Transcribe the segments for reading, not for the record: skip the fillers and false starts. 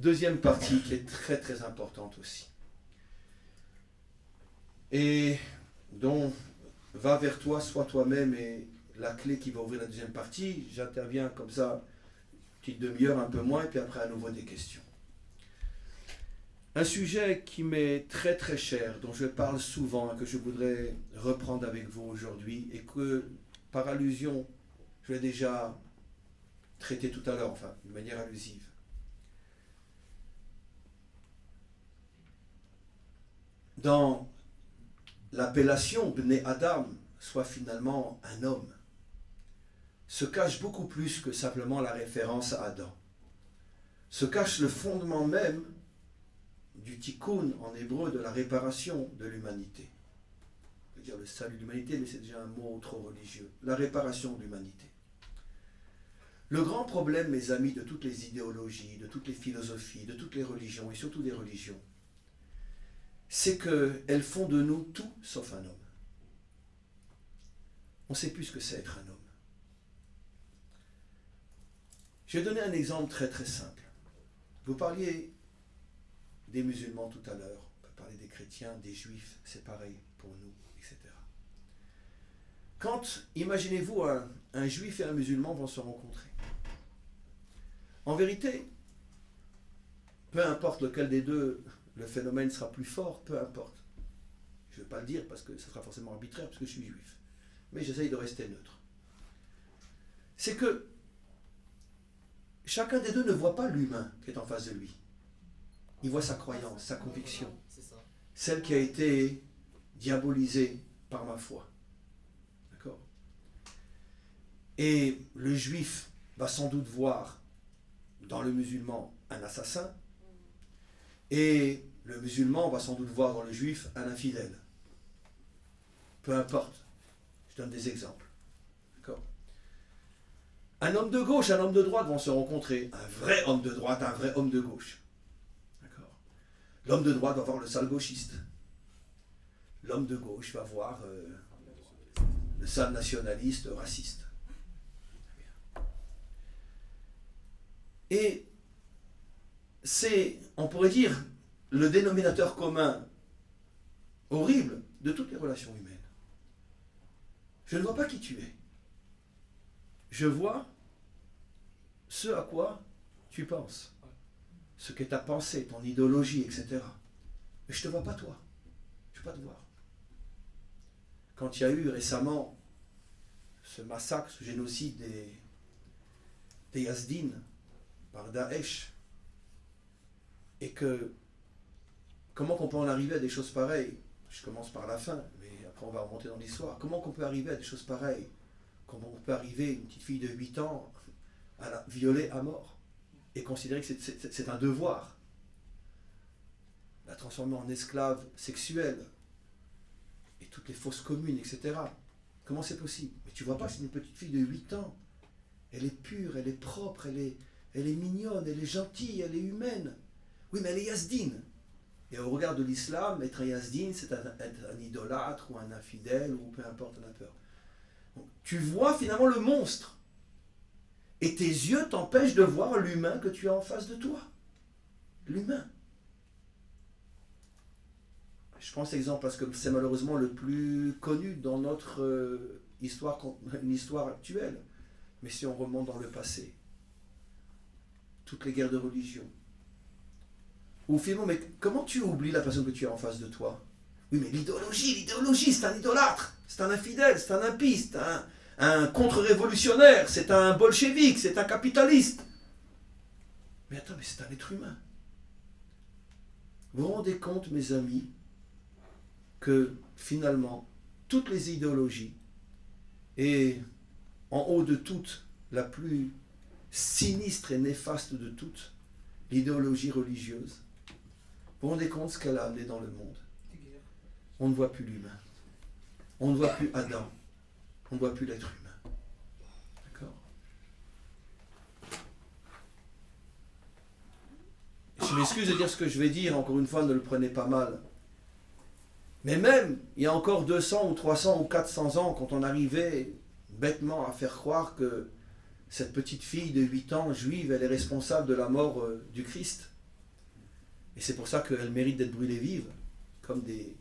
deuxième partie qui est très très importante aussi. Et dont va vers toi, sois toi-même, et la clé qui va ouvrir la deuxième partie. J'interviens comme ça, petite demi-heure, un peu moins, et puis après à nouveau des questions. Un sujet qui m'est très très cher, dont je parle souvent, et que je voudrais reprendre avec vous aujourd'hui, et que par allusion, je l'ai déjà traité tout à l'heure, enfin, de manière allusive. Dans l'appellation Bnei Adam, soit finalement un homme, se cache beaucoup plus que simplement la référence à Adam. Se cache le fondement même du tikkun en hébreu, de la réparation de l'humanité. On peut dire le salut de l'humanité, mais c'est déjà un mot trop religieux. La réparation de l'humanité. Le grand problème, mes amis, de toutes les idéologies, de toutes les philosophies, de toutes les religions, et surtout des religions, c'est qu'elles font de nous tout sauf un homme. On ne sait plus ce que c'est être un homme. Je vais donner un exemple très très simple. Vous parliez des musulmans tout à l'heure, on peut parler des chrétiens, des juifs, c'est pareil pour nous, etc. Quand, imaginez-vous, un juif et un musulman vont se rencontrer. En vérité, peu importe lequel des deux, le phénomène sera plus fort, peu importe. Je ne vais pas le dire parce que ce sera forcément arbitraire, parce que je suis juif. Mais j'essaye de rester neutre. C'est que chacun des deux ne voit pas l'humain qui est en face de lui. Il voit sa croyance, sa conviction. Celle qui a été diabolisée par ma foi. D'accord ? Et le juif va sans doute voir dans le musulman un assassin, et le musulman va sans doute voir dans le juif un infidèle. Peu importe. Je donne des exemples. D'accord ? Un homme de gauche, un homme de droite vont se rencontrer. Un vrai homme de droite, un vrai homme de gauche. D'accord ? L'homme de droite va voir le sale gauchiste. L'homme de gauche va voir le sale nationaliste raciste. Et c'est, on pourrait dire, le dénominateur commun horrible de toutes les relations humaines. Je ne vois pas qui tu es. Je vois ce à quoi tu penses, ce qu'est ta pensée, ton idéologie, etc. Mais je ne te vois pas toi. Je ne peux pas te voir. Quand il y a eu récemment ce massacre, ce génocide des Yazdines par Daesh, et que comment qu'on peut en arriver à des choses pareilles? Je commence par la fin, mais après on va remonter dans l'histoire. Comment qu'on peut arriver à des choses pareilles? Comment on peut arriver, une petite fille de 8 ans, à la violer à mort et considérer que c'est un devoir? La transformer en esclave sexuelle et toutes les fausses communes, etc. Comment c'est possible? Mais tu vois pas, c'est une petite fille de 8 ans. Elle est pure, elle est propre, elle est mignonne, elle est gentille, elle est humaine. Oui, mais elle est yazdine. Et au regard de l'islam, être un yazdine, c'est être un idolâtre ou un infidèle ou peu importe, on a peur. Donc, tu vois finalement le monstre. Et tes yeux t'empêchent de voir l'humain que tu as en face de toi. L'humain. Je prends cet exemple parce que c'est malheureusement le plus connu dans notre histoire, une histoire actuelle. Mais si on remonte dans le passé, toutes les guerres de religion, ou finalement, mais comment tu oublies la personne que tu as en face de toi? Oui, mais l'idéologie, c'est un idolâtre, c'est un infidèle, c'est un impie, c'est un contre-révolutionnaire, c'est un bolchevique, c'est un capitaliste. Mais attends, mais c'est un être humain. Vous vous rendez compte, mes amis, que finalement, toutes les idéologies, et en haut de toutes, la plus sinistre et néfaste de toutes, l'idéologie religieuse, vous vous rendez compte ce qu'elle a amené dans le monde? On ne voit plus l'humain. On ne voit plus Adam. On ne voit plus l'être humain. D'accord? Je m'excuse de dire ce que je vais dire, encore une fois, ne le prenez pas mal. Mais même, il y a encore 200 ou 300 ou 400 ans, quand on arrivait bêtement à faire croire que cette petite fille de 8 ans, juive, elle est responsable de la mort du Christ, Et c'est pour ça qu'elle mérite d'être brûlée vive, comme des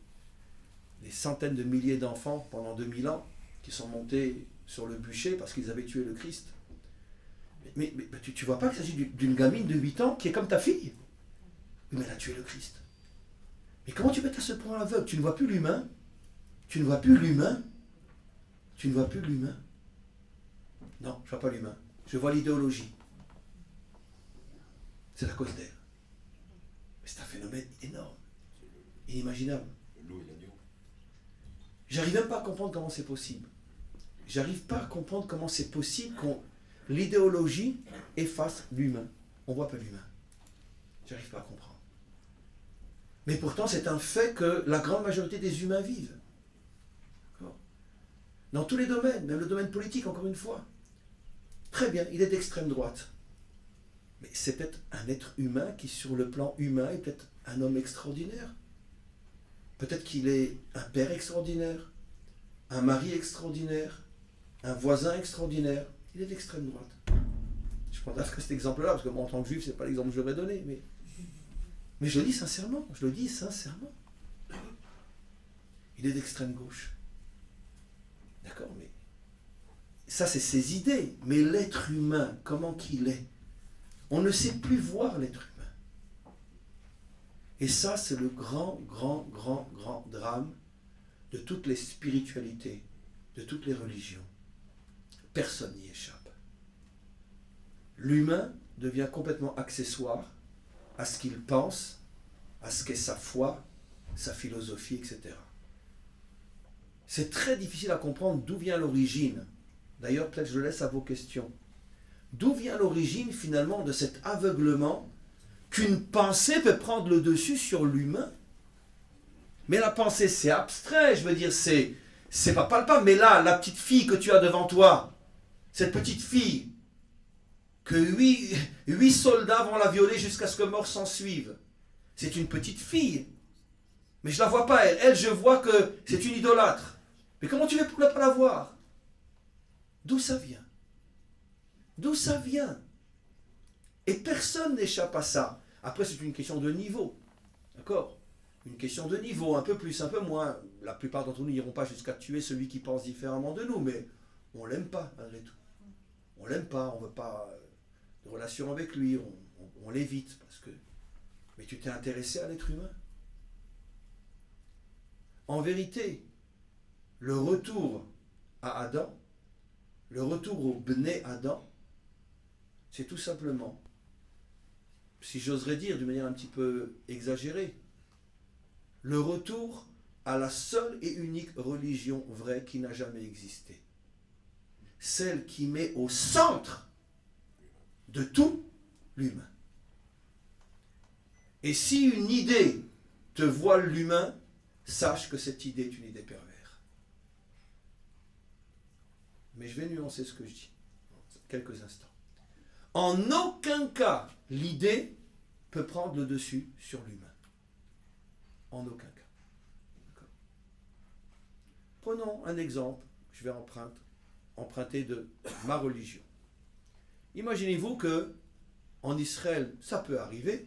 centaines de milliers d'enfants pendant 2000 ans qui sont montés sur le bûcher parce qu'ils avaient tué le Christ. Mais tu vois pas qu'il s'agit d'une gamine de 8 ans qui est comme ta fille? Oui, mais elle a tué le Christ. Mais comment tu peux être à ce point aveugle? Tu ne vois plus l'humain? Tu ne vois plus l'humain? Tu ne vois plus l'humain? Non, je ne vois pas l'humain. Je vois l'idéologie. C'est la cause d'elle. Mais c'est un phénomène énorme, inimaginable. J'arrive même pas à comprendre comment c'est possible. J'arrive pas à comprendre comment c'est possible qu'on l'idéologie efface l'humain. On voit pas l'humain. J'arrive pas à comprendre. Mais pourtant, c'est un fait que la grande majorité des humains vivent. D'accord? Dans tous les domaines, même le domaine politique, encore une fois. Très bien, il est d'extrême droite. Mais c'est peut-être un être humain qui, sur le plan humain, est peut-être un homme extraordinaire. Peut-être qu'il est un père extraordinaire, un mari extraordinaire, un voisin extraordinaire. Il est d'extrême droite. Je prends que cet exemple-là, parce que moi, en tant que juif, ce n'est pas l'exemple que j'aurais donné, mais je le dis sincèrement, Il est d'extrême gauche. D'accord, mais ça, c'est ses idées. Mais l'être humain, comment qu'il est? On ne sait plus voir l'être humain. Et ça, c'est le grand drame de toutes les spiritualités, de toutes les religions. Personne n'y échappe. L'humain devient complètement accessoire à ce qu'il pense, à ce qu'est sa foi, sa philosophie, etc. C'est très difficile à comprendre d'où vient l'origine. D'ailleurs, peut-être je le laisse à vos questions. D'où vient l'origine finalement de cet aveuglement qu'une pensée peut prendre le dessus sur l'humain? Mais la pensée, c'est abstrait, je veux dire, c'est pas palpable. Mais là, la petite fille que tu as devant toi, cette petite fille, que 8 soldats vont la violer jusqu'à ce que mort s'en suive. C'est une petite fille. Mais je ne la vois pas, elle. Elle, je vois que c'est une idolâtre. Mais comment tu fais pour ne pas la voir? D'où ça vient? D'où ça vient? Et personne n'échappe à ça. Après, c'est une question de niveau. D'accord? Une question de niveau, un peu plus, un peu moins. La plupart d'entre nous n'iront pas jusqu'à tuer celui qui pense différemment de nous, mais on ne l'aime pas, malgré tout. On ne l'aime pas, on ne veut pas de relation avec lui, on l'évite, parce que... Mais tu t'es intéressé à l'être humain? En vérité, le retour à Adam, le retour au Bné Adam, c'est tout simplement, si j'oserais dire d'une manière un petit peu exagérée, le retour à la seule et unique religion vraie qui n'a jamais existé. Celle qui met au centre de tout l'humain. Et si une idée te voile l'humain, sache que cette idée est une idée perverse. Mais je vais nuancer ce que je dis dans quelques instants. En aucun cas, l'idée peut prendre le dessus sur l'humain. En aucun cas. D'accord. Prenons un exemple, je vais emprunter de ma religion. Imaginez-vous que en Israël, ça peut arriver,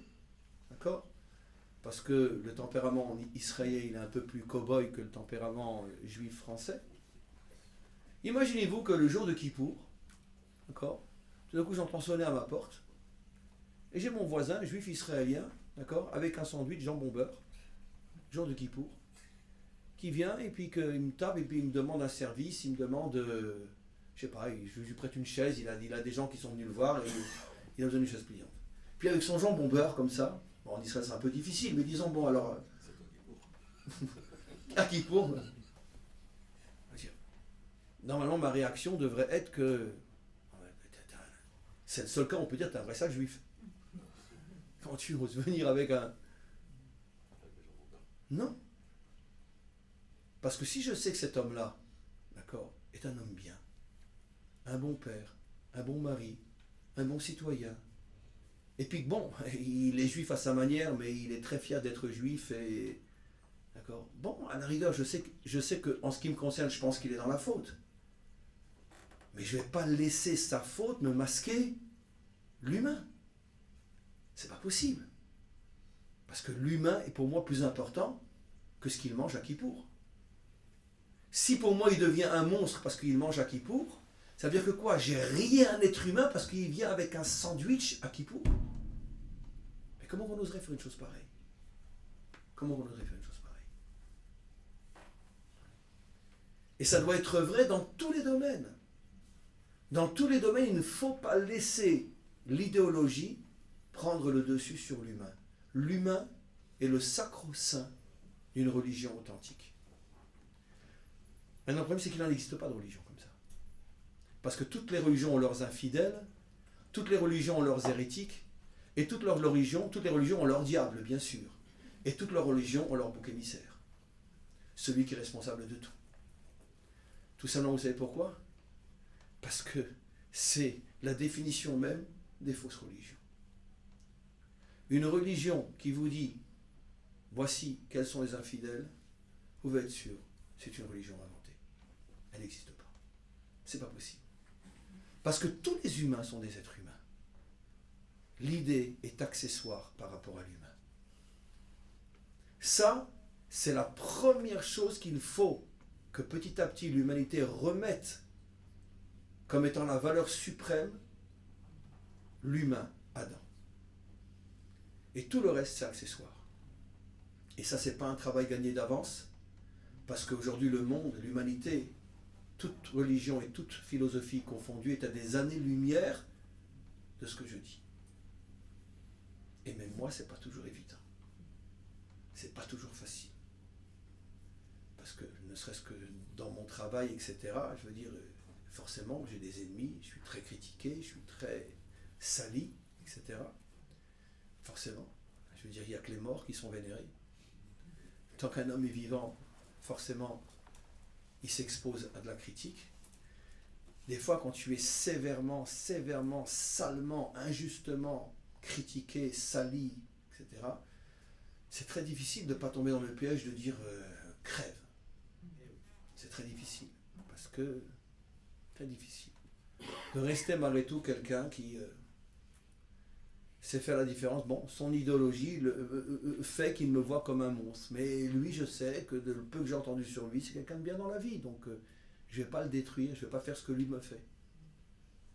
d'accord? Parce que le tempérament israélien, il est un peu plus cow-boy que le tempérament juif français. Imaginez-vous que le jour de Kippour, d'accord, tout d'un coup j'entends sonner à ma porte, et j'ai mon voisin, juif israélien, d'accord, avec un sandwich jambon beurre, jour de Kippour, qui vient et puis qu'il me tape et puis il me demande un service, il me demande, je sais pas, je lui prête une chaise, il a des gens qui sont venus le voir et il a besoin d'une chaise pliante. Puis avec son jambon beurre comme ça, bon, en Israël c'est un peu difficile, mais disons, bon alors, à Kippour, normalement ma réaction devrait être que, c'est le seul cas où on peut dire que tu es un vrai sale juif. Quand tu oses venir avec un... Non. Parce que si je sais que cet homme-là, d'accord, est un homme bien, un bon père, un bon mari, un bon citoyen, et puis bon, il est juif à sa manière, mais il est très fier d'être juif, et... D'accord. Bon, à la rigueur, je sais que, en ce qui me concerne, je pense qu'il est dans la faute. Mais je ne vais pas laisser sa faute me masquer l'humain. C'est pas possible. Parce que l'humain est pour moi plus important que ce qu'il mange à Kippour. Si pour moi il devient un monstre parce qu'il mange à Kippour, ça veut dire que quoi? J'ai rien un être humain parce qu'il vient avec un sandwich à Kippour. Mais comment on oserait faire une chose pareille? Comment on oserait faire une chose pareille? Et ça doit être vrai dans tous les domaines. Dans tous les domaines, il ne faut pas laisser l'idéologie prendre le dessus sur l'humain. L'humain est le sacro-saint d'une religion authentique. Maintenant, le problème, c'est qu'il n'en existe pas de religion comme ça. Parce que toutes les religions ont leurs infidèles, toutes les religions ont leurs hérétiques, et toutes les religions ont leurs diables, bien sûr. Et toutes leurs religions ont leur bouc émissaire. Celui qui est responsable de tout. Tout simplement, vous savez pourquoi? Parce que c'est la définition même des fausses religions. Une religion qui vous dit voici quels sont les infidèles, vous pouvez être sûr, c'est une religion inventée. Elle n'existe pas. C'est pas possible. Parce que tous les humains sont des êtres humains. L'idée est accessoire par rapport à l'humain. Ça, c'est la première chose qu'il faut que petit à petit l'humanité remette comme étant la valeur suprême, l'humain, Adam. Et tout le reste, c'est accessoire. Et ça, c'est pas un travail gagné d'avance, parce qu'aujourd'hui, le monde, l'humanité, toute religion et toute philosophie confondue est à des années-lumière de ce que je dis. Et même moi, c'est pas toujours évident. C'est pas toujours facile. Parce que, ne serait-ce que dans mon travail, etc., je veux dire, forcément, j'ai des ennemis, je suis très critiqué, je suis très sali, etc. Forcément. Je veux dire, il n'y a que les morts qui sont vénérés. Tant qu'un homme est vivant, forcément, il s'expose à de la critique. Des fois, quand tu es sévèrement, salement, injustement critiqué, sali, etc., c'est très difficile de ne pas tomber dans le piège de dire crève. C'est très difficile. Parce que, très difficile. De rester malgré tout quelqu'un qui sait faire la différence. Bon, son idéologie fait qu'il me voit comme un monstre. Mais lui, je sais que de le peu que j'ai entendu sur lui, c'est quelqu'un de bien dans la vie. Donc, je ne vais pas le détruire, je ne vais pas faire ce que lui me fait.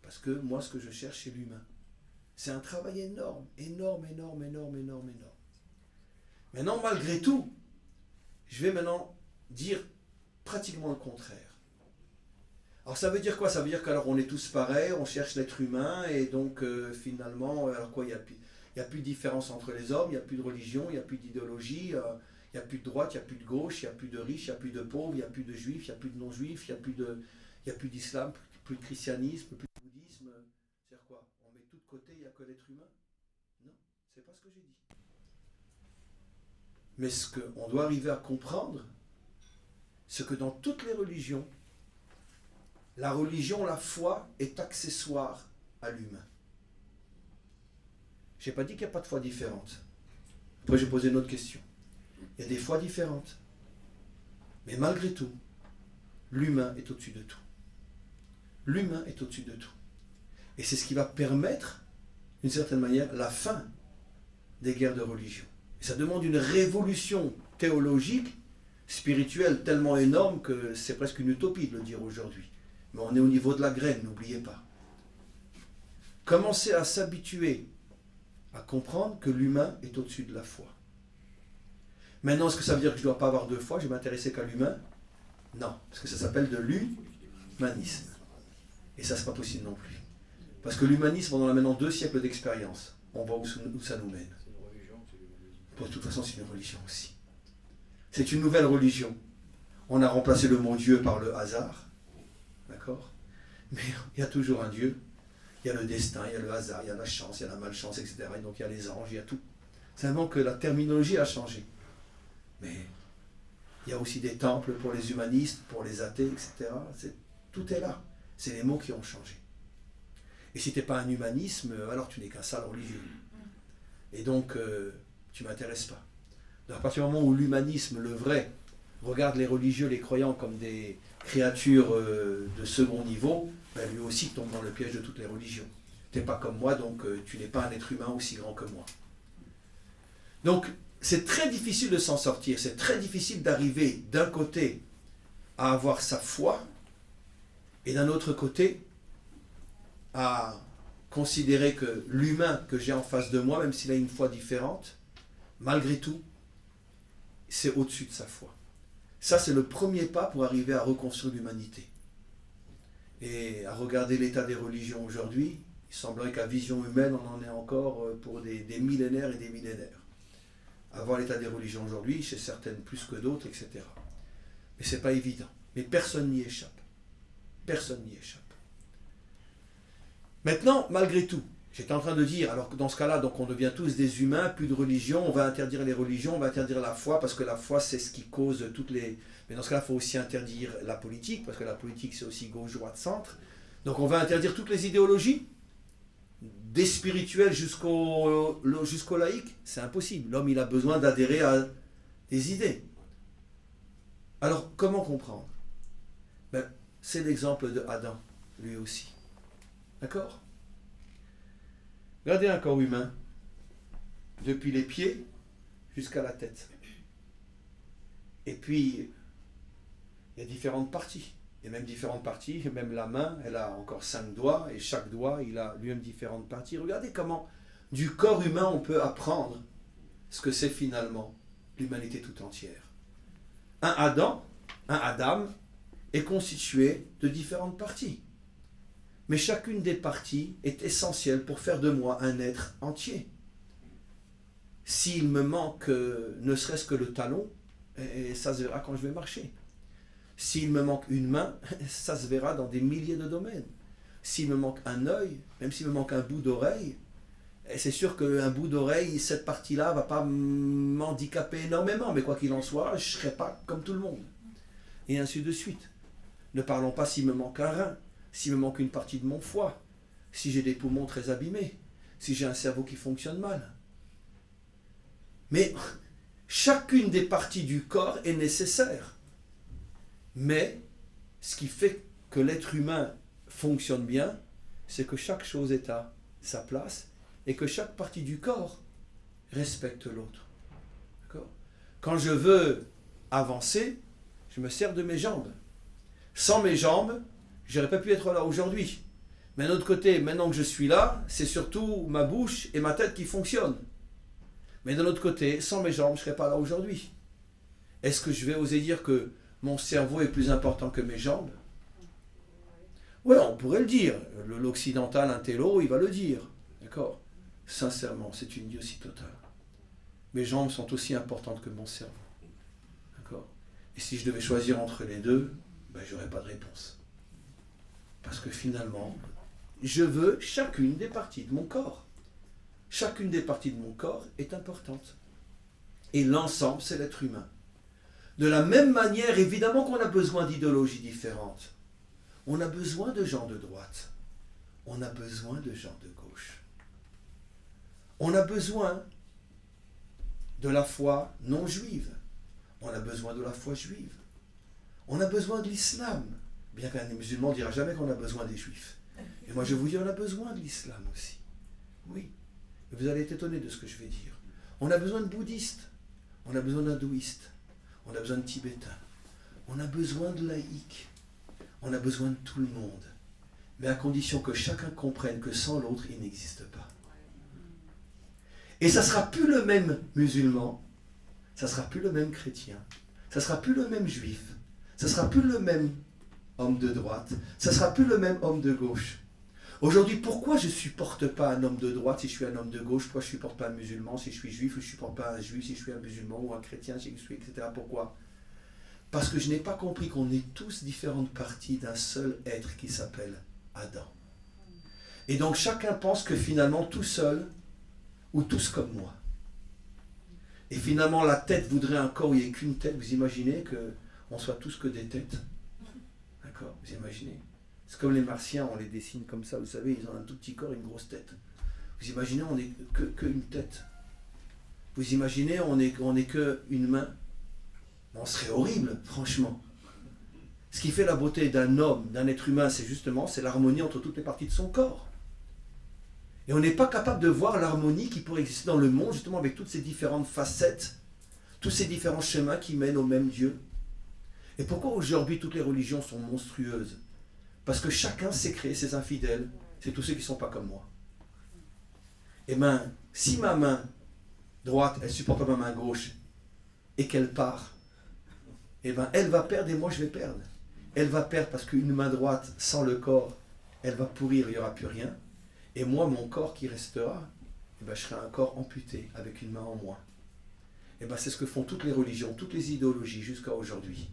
Parce que moi, ce que je cherche, c'est l'humain. C'est un travail énorme. Maintenant, malgré tout, je vais maintenant dire pratiquement le contraire. Alors ça veut dire quoi? Ça veut dire qu'alors on est tous pareils, on cherche l'être humain, et donc finalement, alors quoi, il n'y a plus de différence entre les hommes, il n'y a plus de religion, il n'y a plus d'idéologie, il n'y a plus de droite, il n'y a plus de gauche, il n'y a plus de riches, il n'y a plus de pauvres, il n'y a plus de juifs, il n'y a plus de non-juifs, il n'y a plus d'islam, plus de christianisme, plus de bouddhisme. C'est-à-dire quoi? On met tout de côté, il n'y a que l'être humain? Non, c'est pas ce que j'ai dit. Mais ce qu'on doit arriver à comprendre, c'est que dans toutes les religions, la religion, la foi, est accessoire à l'humain. Je n'ai pas dit qu'il n'y a pas de foi différente. Après, j'ai posé une autre question. Il y a des foi différentes. Mais malgré tout, l'humain est au-dessus de tout. L'humain est au-dessus de tout. Et c'est ce qui va permettre, d'une certaine manière, la fin des guerres de religion. Et ça demande une révolution théologique, spirituelle, tellement énorme que c'est presque une utopie de le dire aujourd'hui. Mais on est au niveau de la graine, n'oubliez pas. Commencez à s'habituer à comprendre que l'humain est au-dessus de la foi. Maintenant, est-ce que ça veut dire que je ne dois pas avoir de foi? Je vais m'intéresser qu'à l'humain? Non, parce que ça s'appelle de l'humanisme. Et ça, c'est pas possible non plus. Parce que l'humanisme, on en a maintenant 2 siècles d'expérience. On voit où ça nous mène. De toute façon, c'est une religion aussi. C'est une nouvelle religion. On a remplacé le mot Dieu par le hasard. D'accord? Mais il y a toujours un Dieu. Il y a le destin, il y a le hasard, il y a la chance, il y a la malchance, etc. Et donc il y a les anges, il y a tout. Simplement que la terminologie a changé. Mais il y a aussi des temples pour les humanistes, pour les athées, etc. Tout est là. C'est les mots qui ont changé. Et si tu n'es pas un humanisme, alors tu n'es qu'un sale religieux. Et donc, tu ne m'intéresses pas. Donc, à partir du moment où l'humanisme, le vrai, regarde les religieux, les croyants comme des créatures de second niveau, ben lui aussi tombe dans le piège de toutes les religions. Tu n'es pas comme moi, donc tu n'es pas un être humain aussi grand que moi. Donc, c'est très difficile de s'en sortir, c'est très difficile d'arriver d'un côté à avoir sa foi et d'un autre côté à considérer que l'humain que j'ai en face de moi, même s'il a une foi différente, malgré tout, c'est au-dessus de sa foi. Ça, c'est le premier pas pour arriver à reconstruire l'humanité. Et à regarder l'état des religions aujourd'hui, il semblerait qu'à vision humaine, on en est encore pour des millénaires et des millénaires. À voir l'état des religions aujourd'hui, chez certaines plus que d'autres, etc. Mais c'est pas évident. Mais personne n'y échappe. Personne n'y échappe. Maintenant, malgré tout, j'étais en train de dire, alors que dans ce cas-là, donc on devient tous des humains, plus de religion, on va interdire les religions, on va interdire la foi, parce que la foi, c'est ce qui cause toutes les... Mais dans ce cas-là, il faut aussi interdire la politique, parce que la politique, c'est aussi gauche, droite, centre. Donc on va interdire toutes les idéologies, des spirituels jusqu'au laïque. C'est impossible. L'homme, il a besoin d'adhérer à des idées. Alors, comment comprendre? C'est l'exemple de Adam, lui aussi. D'accord? Regardez un corps humain, depuis les pieds jusqu'à la tête. Et puis, il y a différentes parties. Il y a même différentes parties, même la main, elle a encore 5 doigts, et chaque doigt, il a lui-même différentes parties. Regardez comment, du corps humain, on peut apprendre ce que c'est finalement l'humanité tout entière. Un Adam est constitué de différentes parties. Mais chacune des parties est essentielle pour faire de moi un être entier. S'il me manque ne serait-ce que le talon, et ça se verra quand je vais marcher. S'il me manque une main, ça se verra dans des milliers de domaines. S'il me manque un œil, même s'il me manque un bout d'oreille, c'est sûr qu'un bout d'oreille, cette partie-là ne va pas m'handicaper énormément, mais quoi qu'il en soit, je ne serai pas comme tout le monde. Et ainsi de suite. Ne parlons pas s'il me manque un rein, s'il me manque une partie de mon foie, si j'ai des poumons très abîmés, si j'ai un cerveau qui fonctionne mal. Mais chacune des parties du corps est nécessaire. Mais ce qui fait que l'être humain fonctionne bien, c'est que chaque chose est à sa place et que chaque partie du corps respecte l'autre. D'accord ? Quand je veux avancer, je me sers de mes jambes. Sans mes jambes, je n'aurais pas pu être là aujourd'hui. Mais d'un autre côté, maintenant que je suis là, c'est surtout ma bouche et ma tête qui fonctionnent. Mais d'un autre côté, sans mes jambes, je ne serais pas là aujourd'hui. Est-ce que je vais oser dire que mon cerveau est plus important que mes jambes? Oui, on pourrait le dire. L'occidental intello, il va le dire. D'accord? Sincèrement, c'est une idiotie totale. Mes jambes sont aussi importantes que mon cerveau. D'accord? Et si je devais choisir entre les deux, je n'aurais pas de réponse. Parce que finalement, je veux chacune des parties de mon corps. Chacune des parties de mon corps est importante. Et l'ensemble, c'est l'être humain. De la même manière, évidemment qu'on a besoin d'idéologies différentes. On a besoin de gens de droite. On a besoin de gens de gauche. On a besoin de la foi non juive. On a besoin de la foi juive. On a besoin de l'islam. Bien qu'un musulman ne dira jamais qu'on a besoin des juifs. Et moi je vous dis, on a besoin de l'islam aussi. Oui. Vous allez être étonné de ce que je vais dire. On a besoin de bouddhistes. On a besoin d'hindouistes. On a besoin de tibétains. On a besoin de laïcs. On a besoin de tout le monde. Mais à condition que chacun comprenne que sans l'autre, il n'existe pas. Et ça ne sera plus le même musulman. Ça ne sera plus le même chrétien. Ça ne sera plus le même juif. Ça ne sera plus le même homme de droite. Ça ne sera plus le même homme de gauche. Aujourd'hui, pourquoi je ne supporte pas un homme de droite si je suis un homme de gauche? Pourquoi je ne supporte pas un musulman si je suis juif? Ou je ne supporte pas un juif si je suis un musulman ou un chrétien si je suis, etc. Pourquoi? Parce que je n'ai pas compris qu'on est tous différentes parties d'un seul être qui s'appelle Adam. Et donc chacun pense que finalement tout seul, ou tous comme moi. Et finalement la tête voudrait un corps où il n'y ait qu'une tête. Vous imaginez qu'on soit tous que des têtes? D'accord? Vous imaginez? C'est comme les martiens, on les dessine comme ça, vous savez, ils ont un tout petit corps et une grosse tête. Vous imaginez, on n'est que une tête. Vous imaginez, on n'est que une main. On serait horrible, franchement. Ce qui fait la beauté d'un homme, d'un être humain, c'est l'harmonie entre toutes les parties de son corps. Et on n'est pas capable de voir l'harmonie qui pourrait exister dans le monde, justement avec toutes ces différentes facettes, tous ces différents chemins qui mènent au même Dieu. Et pourquoi aujourd'hui toutes les religions sont monstrueuses? Parce que chacun sait créer ses infidèles, c'est tous ceux qui ne sont pas comme moi. Et bien, si ma main droite, elle supporte ma main gauche, et qu'elle part, et bien elle va perdre et moi je vais perdre. Elle va perdre parce qu'une main droite sans le corps, elle va pourrir, il n'y aura plus rien. Et moi, mon corps qui restera, eh ben, je serai un corps amputé avec une main en moins. Et ben, c'est ce que font toutes les religions, toutes les idéologies jusqu'à aujourd'hui.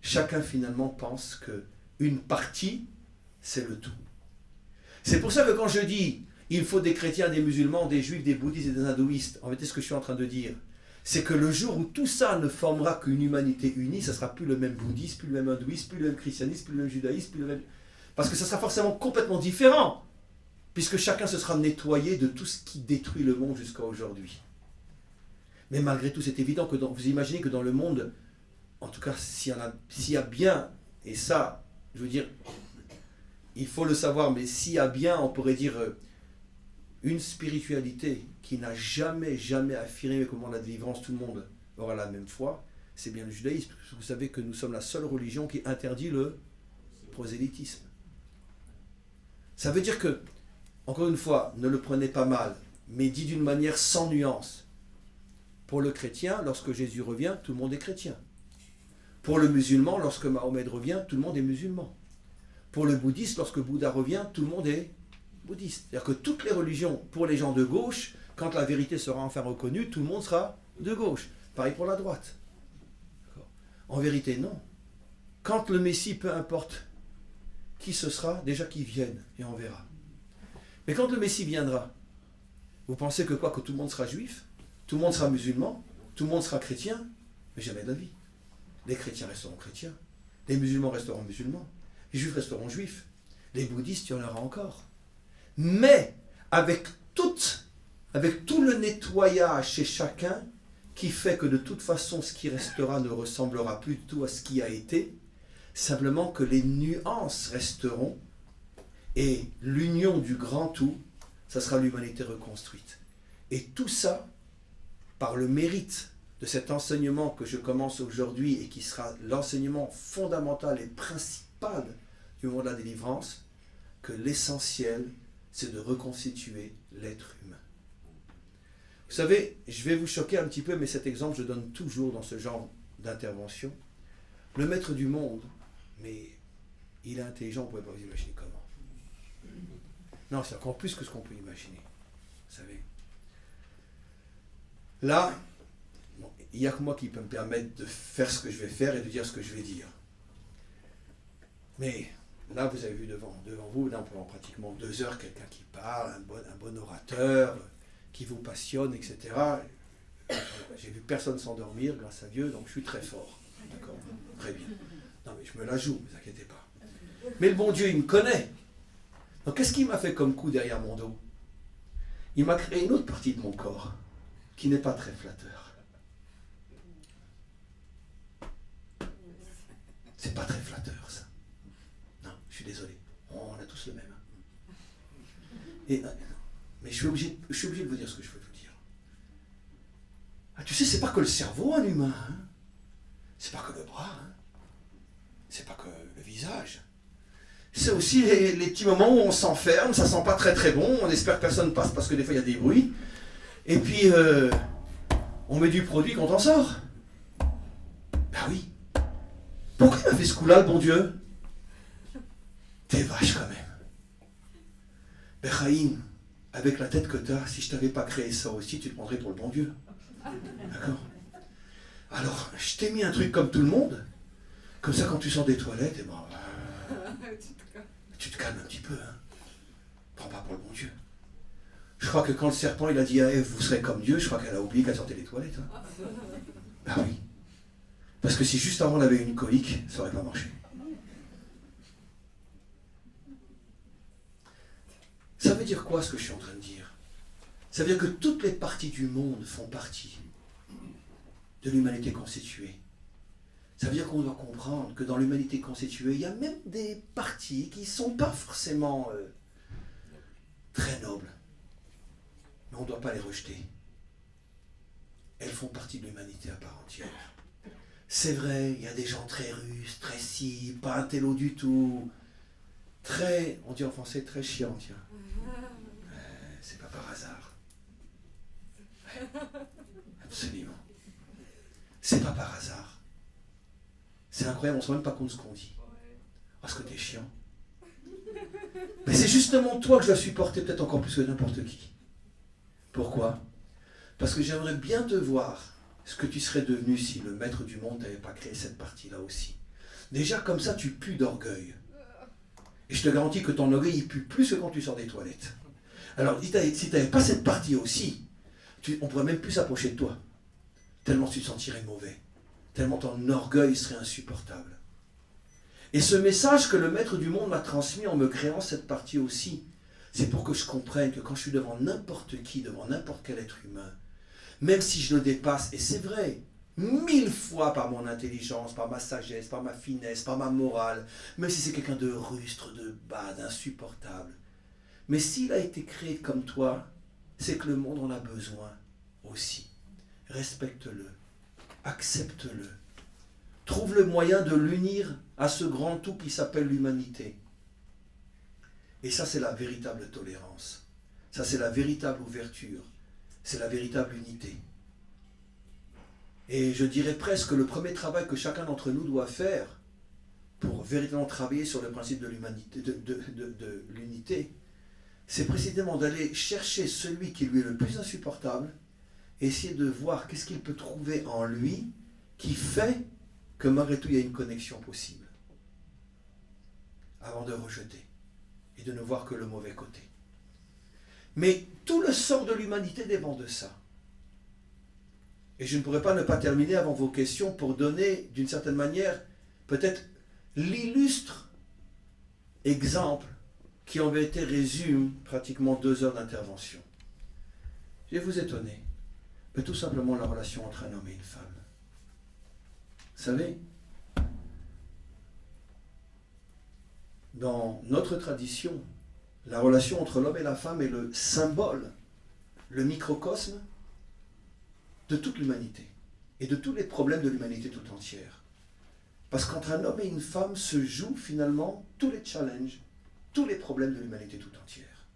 Chacun finalement pense qu'une partie, c'est le tout. C'est pour ça que quand je dis il faut des chrétiens, des musulmans, des juifs, des bouddhistes et des hindouistes, en fait, ce que je suis en train de dire, c'est que le jour où tout ça ne formera qu'une humanité unie, ça ne sera plus le même bouddhisme, plus le même hindouisme, plus le même christianisme, plus le même judaïsme, plus le même... Parce que ça sera forcément complètement différent, puisque chacun se sera nettoyé de tout ce qui détruit le monde jusqu'à aujourd'hui. Mais malgré tout, c'est évident que vous imaginez que dans le monde, en tout cas, s'il y a bien, et ça, je veux dire, il faut le savoir, mais s'il y a bien, on pourrait dire, une spiritualité qui n'a jamais affirmé comment la délivrance, tout le monde aura la même foi, c'est bien le judaïsme. Vous savez que nous sommes la seule religion qui interdit le prosélytisme. Ça veut dire que, encore une fois, ne le prenez pas mal, mais dit d'une manière sans nuance. Pour le chrétien, lorsque Jésus revient, tout le monde est chrétien. Pour le musulman, lorsque Mahomet revient, tout le monde est musulman. Pour le bouddhiste, lorsque Bouddha revient, tout le monde est bouddhiste. C'est-à-dire que toutes les religions, pour les gens de gauche, quand la vérité sera enfin reconnue, tout le monde sera de gauche. Pareil pour la droite. En vérité, non. Quand le Messie, peu importe qui ce sera, déjà qu'il vienne, et on verra. Mais quand le Messie viendra, vous pensez que quoi? Que tout le monde sera juif? Tout le monde sera musulman? Tout le monde sera chrétien? Mais jamais de la vie. Les chrétiens resteront chrétiens. Les musulmans resteront musulmans. Les juifs resteront juifs. Les bouddhistes, il y en aura encore. Mais avec tout le nettoyage chez chacun, qui fait que de toute façon, ce qui restera ne ressemblera plus du tout à ce qui a été, simplement que les nuances resteront, et l'union du grand tout, ça sera l'humanité reconstruite. Et tout ça, par le mérite de cet enseignement que je commence aujourd'hui et qui sera l'enseignement fondamental et principal du moment de la délivrance, que l'essentiel, c'est de reconstituer l'être humain. Vous savez, je vais vous choquer un petit peu, mais cet exemple, je donne toujours dans ce genre d'intervention. Le maître du monde, mais il est intelligent, on ne pourrait pas vous imaginer comment. Non, c'est encore plus que ce qu'on peut imaginer. Vous savez. Là, bon, il n'y a que moi qui peux me permettre de faire ce que je vais faire et de dire ce que je vais dire. Mais là, vous avez vu devant vous, là, pendant pratiquement 2 heures, quelqu'un qui parle, un bon orateur, qui vous passionne, etc. J'ai vu personne s'endormir, grâce à Dieu, donc je suis très fort. D'accord? Très bien. Non, mais je me la joue, ne vous inquiétez pas. Mais le bon Dieu, il me connaît. Donc, qu'est-ce qu'il m'a fait comme coup derrière mon dos? Il m'a créé une autre partie de mon corps qui n'est pas très flatteur. C'est pas très flatteur, ça. Non, je suis désolé. On a tous le même. Mais je suis obligé de vous dire ce que je veux vous dire. Ah, tu sais, c'est pas que le cerveau, un humain. Hein. C'est pas que le bras. Hein. C'est pas que le visage. C'est aussi les petits moments où on s'enferme, ça sent pas très très bon, on espère que personne passe parce que des fois il y a des bruits. Et puis, on met du produit quand on sort. Ben oui. Pourquoi il m'a fait ce coup-là, le bon Dieu? T'es vache quand même. Bechaïm, avec la tête que t'as, si je t'avais pas créé ça aussi, tu te prendrais pour le bon Dieu. D'accord? Alors, je t'ai mis un truc comme tout le monde. Comme ça, quand tu sors des toilettes, et ben, tu te calmes un petit peu. Hein. Prends pas pour le bon Dieu. Je crois que quand le serpent il a dit à Ève, vous serez comme Dieu, je crois qu'elle a oublié qu'elle sortait des toilettes. Hein. Ah oui. Parce que si juste avant elle avait une colique, ça n'aurait pas marché. Ça veut dire quoi ce que je suis en train de dire? Ça veut dire que toutes les parties du monde font partie de l'humanité constituée. Ça veut dire qu'on doit comprendre que dans l'humanité constituée, il y a même des parties qui ne sont pas forcément très nobles. Mais on ne doit pas les rejeter. Elles font partie de l'humanité à part entière. C'est vrai, il y a des gens très russes, très si, pas intello du tout, très, on dit en français, très chiant, tiens. C'est pas par hasard. Absolument. C'est pas par hasard. C'est incroyable, on ne se rend même pas compte de ce qu'on dit. Parce que t'es chiant. Mais c'est justement toi que je dois supporter peut-être encore plus que n'importe qui. Pourquoi ? Parce que j'aimerais bien te voir ce que tu serais devenu si le maître du monde n'avait pas créé cette partie-là aussi. Déjà comme ça, tu pues d'orgueil. Et je te garantis que ton orgueil, il pue plus que quand tu sors des toilettes. Alors, si tu n'avais pas cette partie aussi, on ne pourrait même plus s'approcher de toi. Tellement tu te sentirais mauvais. Tellement ton orgueil serait insupportable. Et ce message que le maître du monde m'a transmis en me créant cette partie aussi, c'est pour que je comprenne que quand je suis devant n'importe qui, devant n'importe quel être humain, même si je le dépasse, et c'est vrai, 1000 fois par mon intelligence, par ma sagesse, par ma finesse, par ma morale, même si c'est quelqu'un de rustre, de bas, d'insupportable, mais s'il a été créé comme toi, c'est que le monde en a besoin aussi. Respecte-le, accepte-le, trouve le moyen de l'unir à ce grand tout qui s'appelle l'humanité. Et ça, c'est la véritable tolérance. Ça, c'est la véritable ouverture. C'est la véritable unité. Et je dirais presque que le premier travail que chacun d'entre nous doit faire pour véritablement travailler sur le principe de l'humanité, de l'unité, c'est précisément d'aller chercher celui qui lui est le plus insupportable, et essayer de voir qu'est-ce qu'il peut trouver en lui qui fait que malgré tout il y a une connexion possible. Avant de rejeter et de ne voir que le mauvais côté. Mais tout le sort de l'humanité dépend de ça. Et je ne pourrais pas ne pas terminer avant vos questions pour donner, d'une certaine manière, peut-être l'illustre exemple qui en vérité résume pratiquement 2 heures d'intervention. Je vais vous étonner, mais tout simplement la relation entre un homme et une femme. Vous savez, dans notre tradition, la relation entre l'homme et la femme est le symbole, le microcosme de toute l'humanité et de tous les problèmes de l'humanité tout entière. Parce qu'entre un homme et une femme se jouent finalement tous les challenges, tous les problèmes de l'humanité tout entière.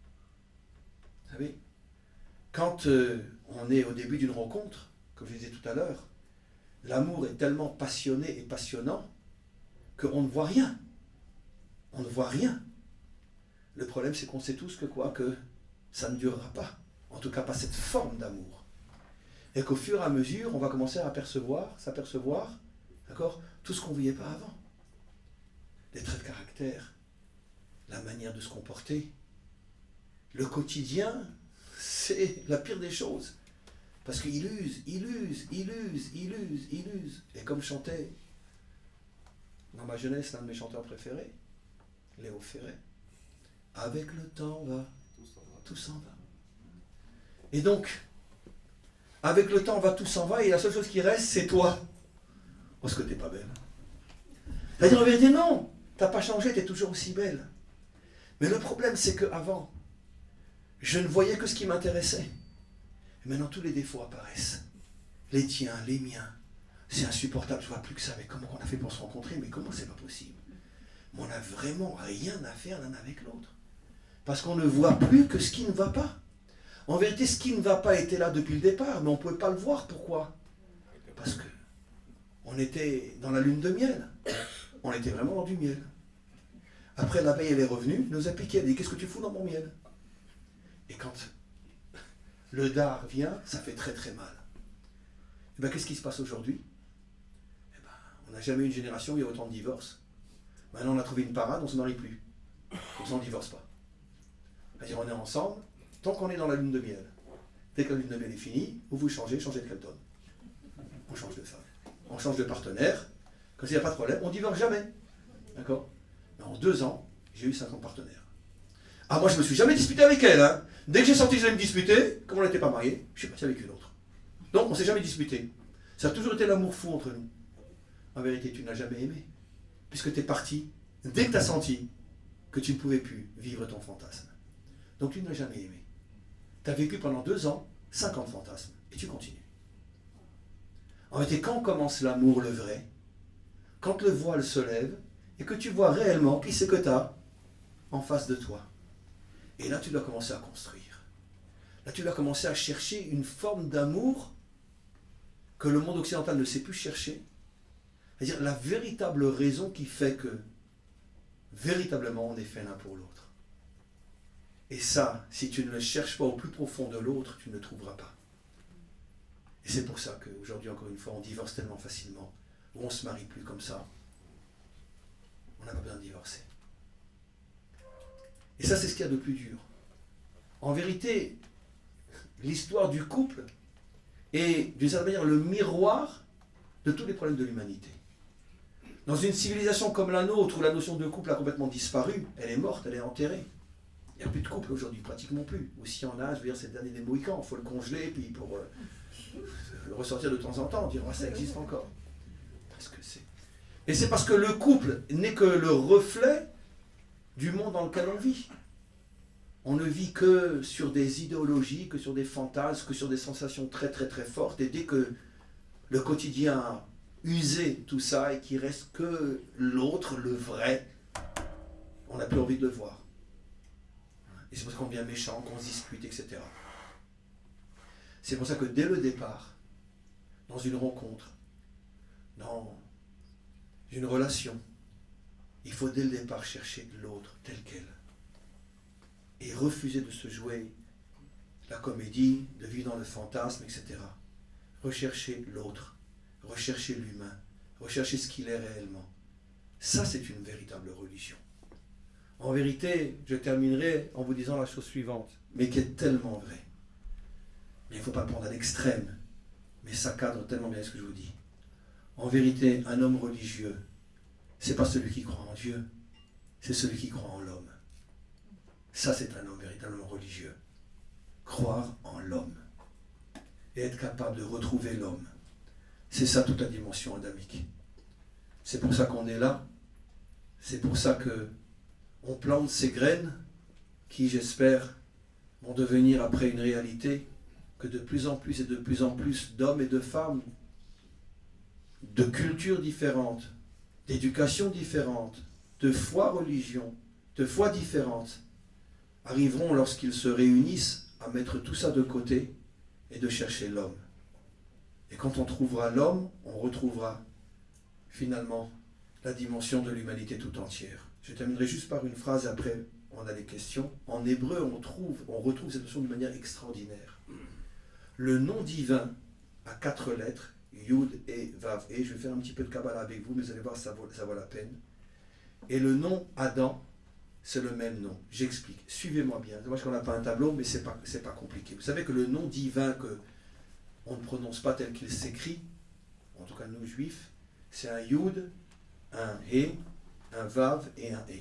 Vous savez, quand on est au début d'une rencontre, comme je disais tout à l'heure, l'amour est tellement passionné et passionnant qu'on ne voit rien. On ne voit rien. Le problème, c'est qu'on sait tous que ça ne durera pas. En tout cas, pas cette forme d'amour. Et qu'au fur et à mesure, on va commencer à s'apercevoir, d'accord, tout ce qu'on ne voyait pas avant. Les traits de caractère, la manière de se comporter. Le quotidien, c'est la pire des choses. Parce qu'il use. Et comme chantait dans ma jeunesse l'un de mes chanteurs préférés, Léo Ferré, avec le temps tout s'en va. Et donc, avec le temps tout s'en va, et la seule chose qui reste, c'est toi. Parce que t'es pas belle. C'est-à-dire en vérité, non, t'as pas changé, t'es toujours aussi belle. Mais le problème, c'est qu'avant, je ne voyais que ce qui m'intéressait. Et maintenant, tous les défauts apparaissent. Les tiens, les miens. C'est insupportable, je vois plus que ça. Mais comment on a fait pour se rencontrer? Mais comment c'est pas possible? Mais on n'a vraiment rien à faire l'un avec l'autre. Parce qu'on ne voit plus que ce qui ne va pas. En vérité, ce qui ne va pas était là depuis le départ, mais on ne pouvait pas le voir. Pourquoi? Parce que on était dans la lune de miel. On était vraiment dans du miel. Après, l'abeille, elle est revenue, nous a piqué, elle dit, qu'est-ce que tu fous dans mon miel? Et quand le dard vient, ça fait très très mal. Et bien, qu'est-ce qui se passe aujourd'hui? Eh ben, on n'a jamais eu une génération où il y a autant de divorces. Maintenant, on a trouvé une parade, on ne se marie plus. Comme ça, on ne divorce pas. C'est-à-dire, on est ensemble, tant qu'on est dans la lune de miel. Dès que la lune de miel est finie, vous changez de Kelton. On change de femme. On change de partenaire. Comme s'il n'y a pas de problème, on ne divorce jamais. D'accord? Mais en 2 ans, j'ai eu 50 partenaires. Ah, moi, je ne me suis jamais disputé avec elle. Hein. Dès que j'ai senti que j'allais me disputer, comme on n'était pas mariés, je suis parti avec une autre. Donc, on ne s'est jamais disputé. Ça a toujours été l'amour fou entre nous. En vérité, tu ne l'as jamais aimé. Puisque tu es parti, dès que tu as senti que tu ne pouvais plus vivre ton fantasme. Donc tu ne l'as jamais aimé. Tu as vécu pendant 2 ans 50 fantasmes et tu continues. En réalité, quand commence l'amour le vrai, quand le voile se lève et que tu vois réellement qui c'est que tu as en face de toi, et là tu dois commencer à construire. Là tu dois commencer à chercher une forme d'amour que le monde occidental ne sait plus chercher. C'est-à-dire la véritable raison qui fait que véritablement on est fait l'un pour l'autre. Et ça, si tu ne le cherches pas au plus profond de l'autre, tu ne le trouveras pas. Et c'est pour ça qu'aujourd'hui, encore une fois, on divorce tellement facilement, ou on ne se marie plus comme ça. On n'a pas besoin de divorcer. Et ça, c'est ce qu'il y a de plus dur. En vérité, l'histoire du couple est, d'une certaine manière, le miroir de tous les problèmes de l'humanité. Dans une civilisation comme la nôtre, où la notion de couple a complètement disparu, elle est morte, elle est enterrée. Il n'y a plus de couple aujourd'hui, pratiquement plus. Ou s'il y en a, je veux dire, c'est le dernier des Mohicans, il faut le congeler, puis pour le ressortir de temps en temps, dire, ça existe encore. Parce que c'est... Et c'est parce que le couple n'est que le reflet du monde dans lequel on vit. On ne vit que sur des idéologies, que sur des fantasmes, que sur des sensations très très très fortes. Et dès que le quotidien a usé tout ça et qu'il reste que l'autre, le vrai, on n'a plus envie de le voir. Et c'est parce qu'on devient méchant, qu'on se dispute, etc. C'est pour ça que dès le départ, dans une rencontre, dans une relation, il faut dès le départ chercher l'autre tel quel. Et refuser de se jouer la comédie, de vivre dans le fantasme, etc. Rechercher l'autre, rechercher l'humain, rechercher ce qu'il est réellement. Ça, c'est une véritable religion. En vérité, je terminerai en vous disant la chose suivante, mais qui est tellement vraie. Mais il ne faut pas le prendre à l'extrême, mais ça cadre tellement bien ce que je vous dis. En vérité, un homme religieux, ce n'est pas celui qui croit en Dieu, c'est celui qui croit en l'homme. Ça, c'est un homme véritablement religieux. Croire en l'homme. Et être capable de retrouver l'homme. C'est ça toute la dimension adamique. C'est pour ça qu'on est là. C'est pour ça qu'on plante ces graines qui, j'espère, vont devenir après une réalité, que de plus en plus et de plus en plus d'hommes et de femmes, de cultures différentes, d'éducations différentes, de foi différentes, arriveront lorsqu'ils se réunissent à mettre tout ça de côté et de chercher l'homme. Et quand on trouvera l'homme, on retrouvera finalement la dimension de l'humanité tout entière. Je terminerai juste par une phrase, après on a les questions. En hébreu, on retrouve cette notion d'une manière extraordinaire. Le nom divin a 4 lettres, Yud et Vav. Et je vais faire un petit peu de Kabbalah avec vous, mais vous allez voir, ça vaut la peine. Et le nom Adam, c'est le même nom. J'explique. Suivez-moi bien. C'est dommage qu'on n'a pas un tableau, mais c'est pas compliqué. Vous savez que le nom divin qu'on ne prononce pas tel qu'il s'écrit, en tout cas nous juifs, c'est un Yud, un He, un Vav et un E.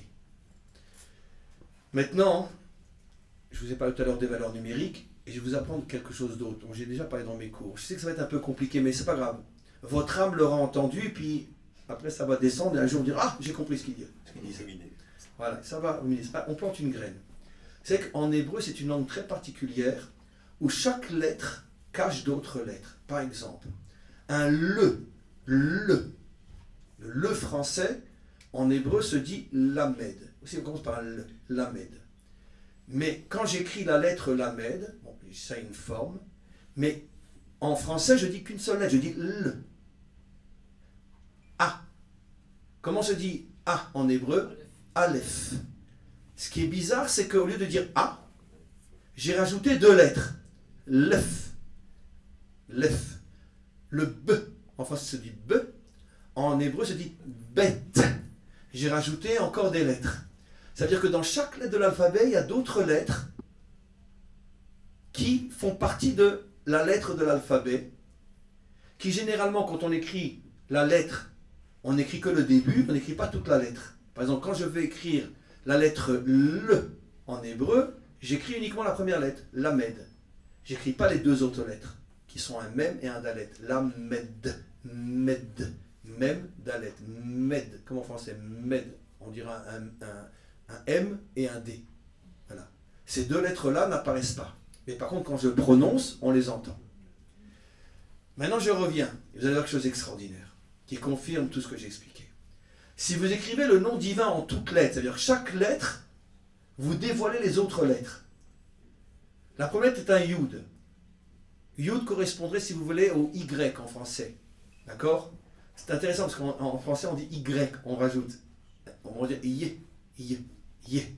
Maintenant, je vous ai parlé tout à l'heure des valeurs numériques, et je vais vous apprendre quelque chose d'autre, dont j'ai déjà parlé dans mes cours. Je sais que ça va être un peu compliqué, mais c'est pas grave. Votre âme l'aura entendu, et puis après ça va descendre, et un jour on dira, ah, j'ai compris ce qu'il disait. Voilà, ça va, on plante une graine. C'est qu'en hébreu, c'est une langue très particulière, où chaque lettre cache d'autres lettres. Par exemple, un le français, en hébreu, se dit lamed. Aussi, on commence par un lamed. Mais quand j'écris la lettre lamed, bon, ça a une forme, mais en français, je dis qu'une seule lettre, je dis l. A. Comment se dit A en hébreu? Aleph. Ce qui est bizarre, c'est qu'au lieu de dire A, j'ai rajouté 2 lettres. Lef. Lef. Le B, en français, se dit B. En hébreu, se dit bet. J'ai rajouté encore des lettres. C'est-à-dire que dans chaque lettre de l'alphabet, il y a d'autres lettres qui font partie de la lettre de l'alphabet, qui généralement, quand on écrit la lettre, on n'écrit que le début, on n'écrit pas toute la lettre. Par exemple, quand je vais écrire la lettre L en hébreu, j'écris uniquement la première lettre, Lamed. Je n'écris pas les 2 autres lettres, qui sont un Mem et un Dalet. Lamed, Med, Mem, Dalet, Med. Comme en français, Med. On dira un M et un D. Voilà. Ces deux lettres-là n'apparaissent pas. Mais par contre, quand je prononce, on les entend. Maintenant, je reviens. Vous allez voir quelque chose d'extraordinaire, qui confirme tout ce que j'ai expliqué. Si vous écrivez le nom divin en toutes lettres, c'est-à-dire chaque lettre, vous dévoilez les autres lettres. La première lettre est un Yud. Yud correspondrait, si vous voulez, au Y en français. D'accord? C'est intéressant parce qu'en français, on dit Y, on rajoute. On va dire Y.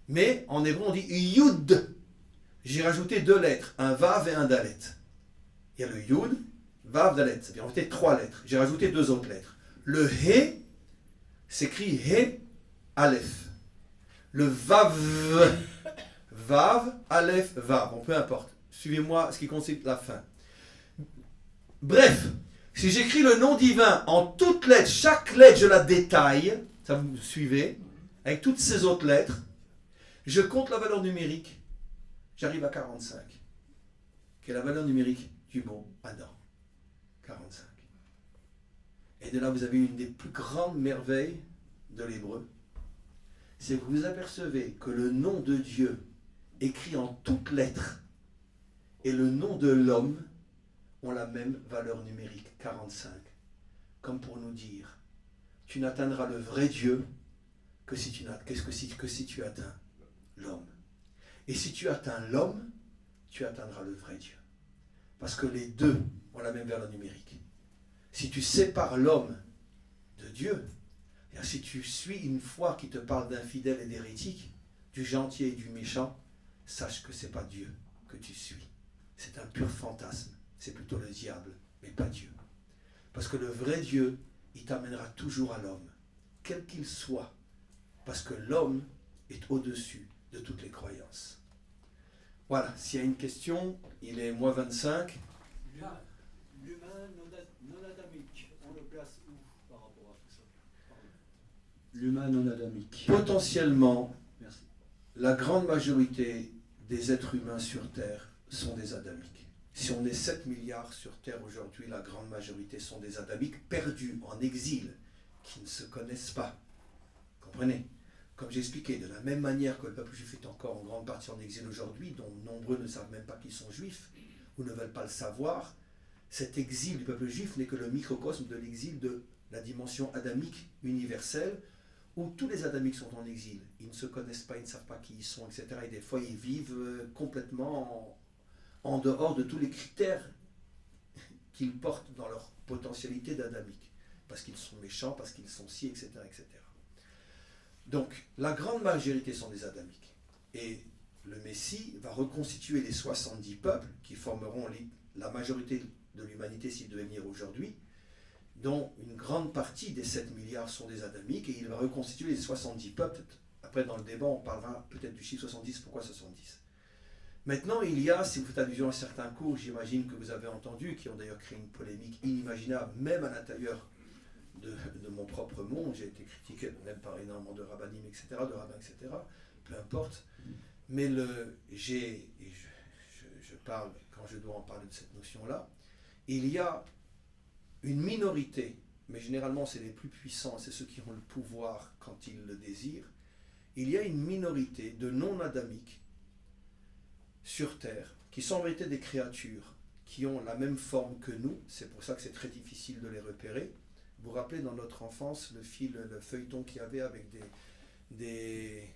Mais en hébreu, on dit Yud. J'ai rajouté deux lettres, un Vav et un Dalet. Il y a le Yud, Vav, Dalet. Ça fait en fait trois lettres. J'ai rajouté deux autres lettres. Le He s'écrit He, Aleph. Le Vav, Vav, Aleph, Vav. Bon, peu importe. Suivez-moi ce qui compte, c'est la fin. Bref, si j'écris le nom divin en toutes lettres, chaque lettre, je la détaille, ça vous suivez, avec toutes ces autres lettres, je compte la valeur numérique, j'arrive à 45, qui est la valeur numérique du mot Adam. 45. Et de là, vous avez une des plus grandes merveilles de l'hébreu, c'est que vous apercevez que le nom de Dieu, écrit en toutes lettres, et le nom de l'homme ont la même valeur numérique, 45. Comme pour nous dire, tu n'atteindras le vrai Dieu que si tu atteins l'homme. Et si tu atteins l'homme, tu atteindras le vrai Dieu. Parce que les deux ont la même valeur numérique. Si tu sépares l'homme de Dieu, si tu suis une foi qui te parle d'infidèle et d'hérétique, du gentil et du méchant, sache que ce n'est pas Dieu que tu suis. C'est un pur fantasme. C'est plutôt le diable, mais pas Dieu. Parce que le vrai Dieu, il t'amènera toujours à l'homme, quel qu'il soit. Parce que l'homme est au-dessus de toutes les croyances. Voilà, s'il y a une question, il est moins 25. L'humain non adamique, on le place où par rapport à tout ça? L'humain non adamique. Potentiellement, Merci. La grande majorité des êtres humains sur Terre sont des adamiques. Si on est 7 milliards sur Terre aujourd'hui, la grande majorité sont des adamiques perdus en exil, qui ne se connaissent pas. Comprenez? Comme j'ai expliqué, de la même manière que le peuple juif est encore en grande partie en exil aujourd'hui, dont nombreux ne savent même pas qu'ils sont juifs, ou ne veulent pas le savoir, cet exil du peuple juif n'est que le microcosme de l'exil de la dimension adamique universelle, où tous les adamiques sont en exil. Ils ne se connaissent pas, ils ne savent pas qui ils sont, etc. Et des fois, ils vivent complètement en dehors de tous les critères qu'ils portent dans leur potentialité d'adamique. Parce qu'ils sont méchants, parce qu'ils sont ci, etc., etc. Donc, la grande majorité sont des adamiques. Et le Messie va reconstituer les 70 peuples qui formeront la majorité de l'humanité s'il devait venir aujourd'hui, dont une grande partie des 7 milliards sont des adamiques, et il va reconstituer les 70 peuples. Après, dans le débat, on parlera peut-être du chiffre 70. Pourquoi 70? Maintenant, il y a, si vous faites allusion à certains cours, j'imagine que vous avez entendu, qui ont d'ailleurs créé une polémique inimaginable, même à l'intérieur de mon propre monde. J'ai été critiqué même par énormément de rabbinim, etc., de rabbins, etc., peu importe. Mais je parle, quand je dois en parler de cette notion-là, il y a une minorité, mais généralement c'est les plus puissants, c'est ceux qui ont le pouvoir quand ils le désirent, il y a une minorité de non-adamiques sur Terre, qui sont en vérité des créatures, qui ont la même forme que nous, c'est pour ça que c'est très difficile de les repérer. Vous vous rappelez dans notre enfance le feuilleton qu'il y avait avec les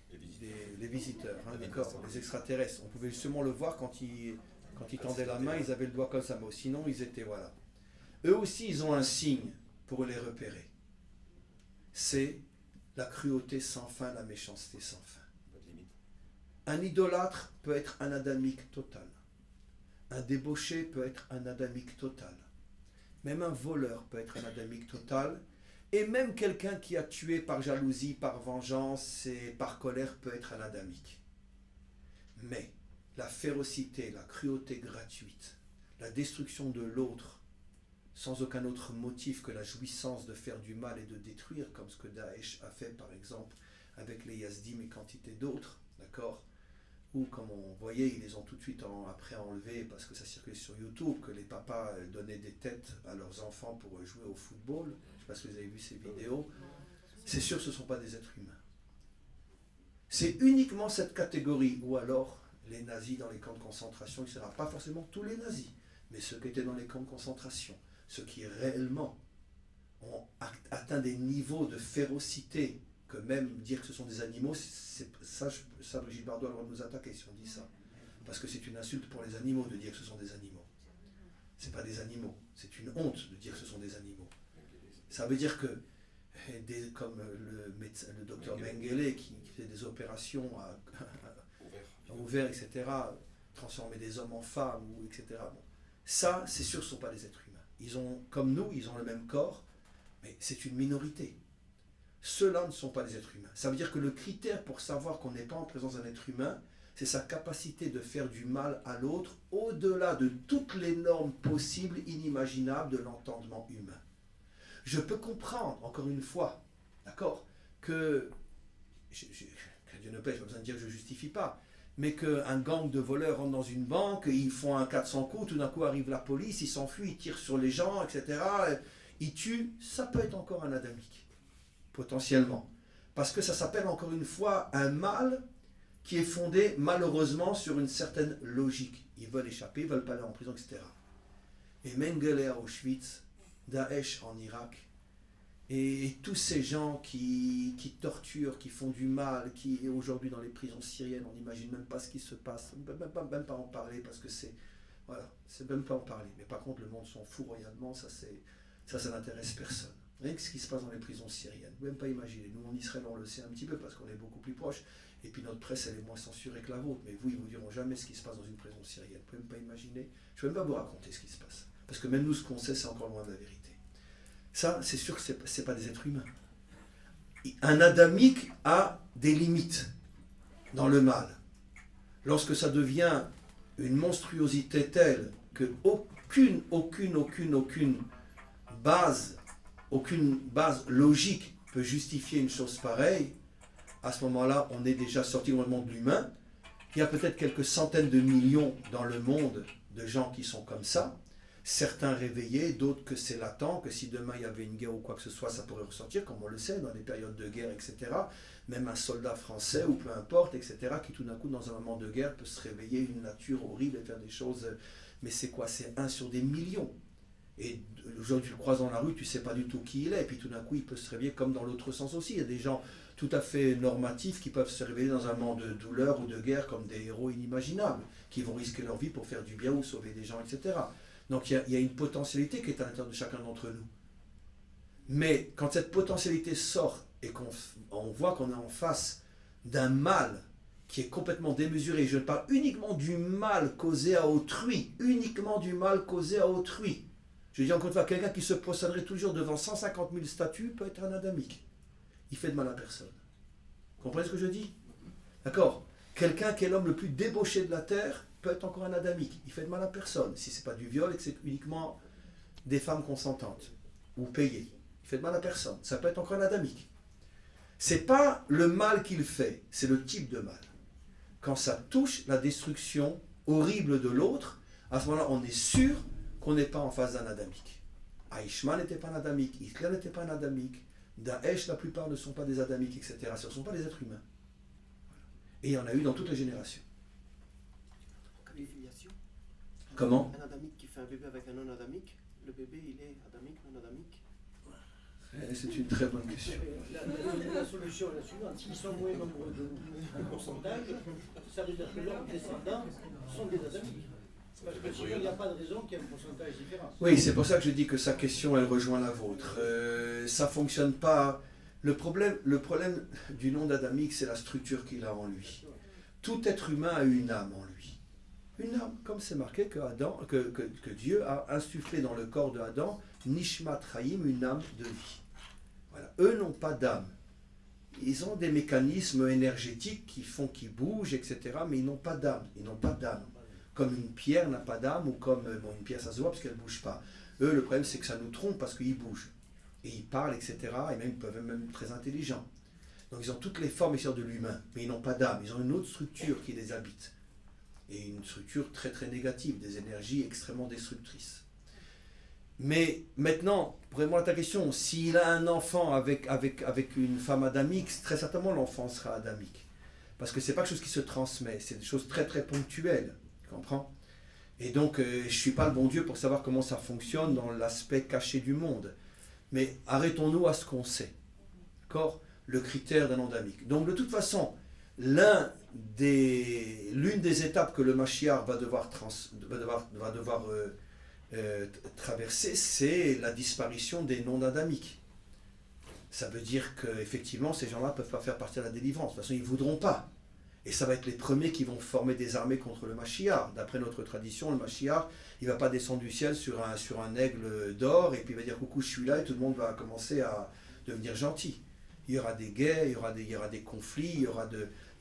visiteurs, hein, d'accord, les extraterrestres. On pouvait justement le voir quand ils tendaient la main, ils avaient le doigt comme ça, mais sinon ils étaient, voilà. Eux aussi, ils ont un signe pour les repérer. C'est la cruauté sans fin, la méchanceté sans fin. Un idolâtre peut être un adamique total. Un débauché peut être un adamique total. Même un voleur peut être un adamique total. Et même quelqu'un qui a tué par jalousie, par vengeance et par colère peut être un adamique. Mais la férocité, la cruauté gratuite, la destruction de l'autre, sans aucun autre motif que la jouissance de faire du mal et de détruire, comme ce que Daesh a fait par exemple avec les Yazdim et quantité d'autres, d'accord? Ou comme on voyait, ils les ont tout de suite après enlevés parce que ça circulait sur YouTube, que les papas donnaient des têtes à leurs enfants pour jouer au football. Je ne sais pas si vous avez vu ces vidéos. C'est sûr que ce ne sont pas des êtres humains. C'est uniquement cette catégorie, ou alors les nazis dans les camps de concentration, etc. Pas forcément tous les nazis, mais ceux qui étaient dans les camps de concentration, ceux qui réellement ont atteint des niveaux de férocité, que même dire que ce sont des animaux, ça, Brigitte Bardot a le droit de nous attaquer si on dit ça. Parce que c'est une insulte pour les animaux de dire que ce sont des animaux. Ce n'est pas des animaux, c'est une honte de dire que ce sont des animaux. Ça veut dire que, comme le docteur Mengele qui fait des opérations à ouvert, etc., transformer des hommes en femmes, etc. Bon. Ça, c'est sûr, ce ne sont pas des êtres humains. Ils ont, comme nous, ils ont le même corps, mais c'est une minorité. Ceux-là ne sont pas des êtres humains. Ça veut dire que le critère pour savoir qu'on n'est pas en présence d'un être humain, c'est sa capacité de faire du mal à l'autre au-delà de toutes les normes possibles, inimaginables de l'entendement humain. Je peux comprendre, encore une fois, d'accord, que Dieu ne paie, je n'ai pas besoin de dire que je ne justifie pas, mais qu'un gang de voleurs rentre dans une banque, ils font un 400 coups, tout d'un coup arrive la police, ils s'enfuient, ils tirent sur les gens, etc. Ils tuent, ça peut être encore un adamique, potentiellement. Parce que ça s'appelle encore une fois un mal qui est fondé malheureusement sur une certaine logique. Ils veulent échapper, ils ne veulent pas aller en prison, etc. Et Mengele à Auschwitz, Daesh en Irak, et tous ces gens qui torturent, qui font du mal, qui aujourd'hui dans les prisons syriennes, on n'imagine même pas ce qui se passe, on ne peut même pas en parler parce que c'est... Voilà, c'est même pas en parler. Mais par contre, le monde s'en fout royalement, ça n'intéresse personne. Rien que ce qui se passe dans les prisons syriennes, vous ne pouvez même pas imaginer. Nous, en Israël, on le sait un petit peu parce qu'on est beaucoup plus proche. Et puis notre presse, elle est moins censurée que la vôtre. Mais vous, ils ne vous diront jamais ce qui se passe dans une prison syrienne. Vous ne pouvez même pas imaginer. Je ne peux même pas vous raconter ce qui se passe. Parce que même nous, ce qu'on sait, c'est encore loin de la vérité. Ça, c'est sûr que ce n'est pas des êtres humains. Un adamique a des limites dans le mal. Lorsque ça devient une monstruosité telle que aucune base logique peut justifier une chose pareille, à ce moment-là, on est déjà sorti dans le monde de l'humain. Il y a peut-être quelques centaines de millions dans le monde de gens qui sont comme ça. Certains réveillés, d'autres que c'est latent, que si demain il y avait une guerre ou quoi que ce soit, ça pourrait ressortir, comme on le sait, dans les périodes de guerre, etc. Même un soldat français, ou peu importe, etc., qui tout d'un coup, dans un moment de guerre, peut se réveiller une nature horrible et faire des choses... Mais c'est quoi? C'est 1 sur des millions. Et aujourd'hui, tu le croises dans la rue, tu ne sais pas du tout qui il est, et puis tout d'un coup, il peut se réveiller comme dans l'autre sens aussi. Il y a des gens tout à fait normatifs qui peuvent se réveiller dans un moment de douleur ou de guerre comme des héros inimaginables, qui vont risquer leur vie pour faire du bien ou sauver des gens, etc. Donc il y a une potentialité qui est à l'intérieur de chacun d'entre nous. Mais quand cette potentialité sort et qu'on voit qu'on est en face d'un mal qui est complètement démesuré, je parle uniquement du mal causé à autrui, uniquement du mal causé à autrui. Je dis encore une fois, quelqu'un qui se prosternerait toujours devant 150 000 statues peut être un adamique. Il fait de mal à personne. Vous comprenez ce que je dis? D'accord? Quelqu'un qui est l'homme le plus débauché de la terre peut être encore un adamique. Il fait de mal à personne. Si ce n'est pas du viol et que c'est uniquement des femmes consentantes ou payées. Il fait de mal à personne. Ça peut être encore un adamique. Ce n'est pas le mal qu'il fait, c'est le type de mal. Quand ça touche la destruction horrible de l'autre, à ce moment-là, on est sûr qu'on n'est pas en face d'un adamique. Eichmann n'était pas un adamique, Hitler n'était pas un adamique, Daesh, la plupart ne sont pas des adamiques, etc. Ce ne sont pas des êtres humains. Et il y en a eu dans toutes les générations. Comment? Un adamique qui fait un bébé avec un non-adamique, le bébé il est adamique, non-adamique? C'est une très bonne question. La solution est la suivante. S'ils sont moins nombreux de pourcentage, ça veut dire que leurs descendants sont des adamiques. Parce que sinon, il n'y a pas de raison qu'il y ait un pourcentage différent. Oui, c'est pour ça que je dis que sa question, elle rejoint la vôtre. Ça ne fonctionne pas. Le problème du nom d'adamique, c'est la structure qu'il a en lui. Tout être humain a une âme en lui. Une âme, comme c'est marqué que Dieu a insufflé dans le corps de Adam, Nishmat Chaim, une âme de vie. Voilà. Eux n'ont pas d'âme. Ils ont des mécanismes énergétiques qui font qu'ils bougent, etc. Mais ils n'ont pas d'âme. Ils n'ont pas d'âme. Comme une pierre n'a pas d'âme, ou comme une pierre, ça se voit parce qu'elle ne bouge pas. Eux, le problème, c'est que ça nous trompe parce qu'ils bougent. Et ils parlent, etc. Et même, ils peuvent même être très intelligents. Donc ils ont toutes les formes de l'humain, mais ils n'ont pas d'âme. Ils ont une autre structure qui les habite. Et une structure très très négative, des énergies extrêmement destructrices. Mais maintenant, pour répondre à ta question, s'il a un enfant avec une femme adamique, très certainement l'enfant sera adamique. Parce que c'est pas quelque chose qui se transmet, c'est des choses très très ponctuelles. Tu comprends? Et donc, je ne suis pas le bon Dieu pour savoir comment ça fonctionne dans l'aspect caché du monde. Mais arrêtons-nous à ce qu'on sait. D'accord? Le critère d'un nom adamique. Donc, de toute façon, l'une des étapes que le Mashiach va devoir traverser, c'est la disparition des noms adamiques. Ça veut dire qu'effectivement, ces gens-là ne peuvent pas faire partie de la délivrance. De toute façon, ils ne voudront pas. Et ça va être les premiers qui vont former des armées contre le Mashiach. D'après notre tradition, le Mashiach, il ne va pas descendre du ciel sur un aigle d'or et puis il va dire coucou, je suis là et tout le monde va commencer à devenir gentil. Il y aura des guerres, il y aura des conflits, il y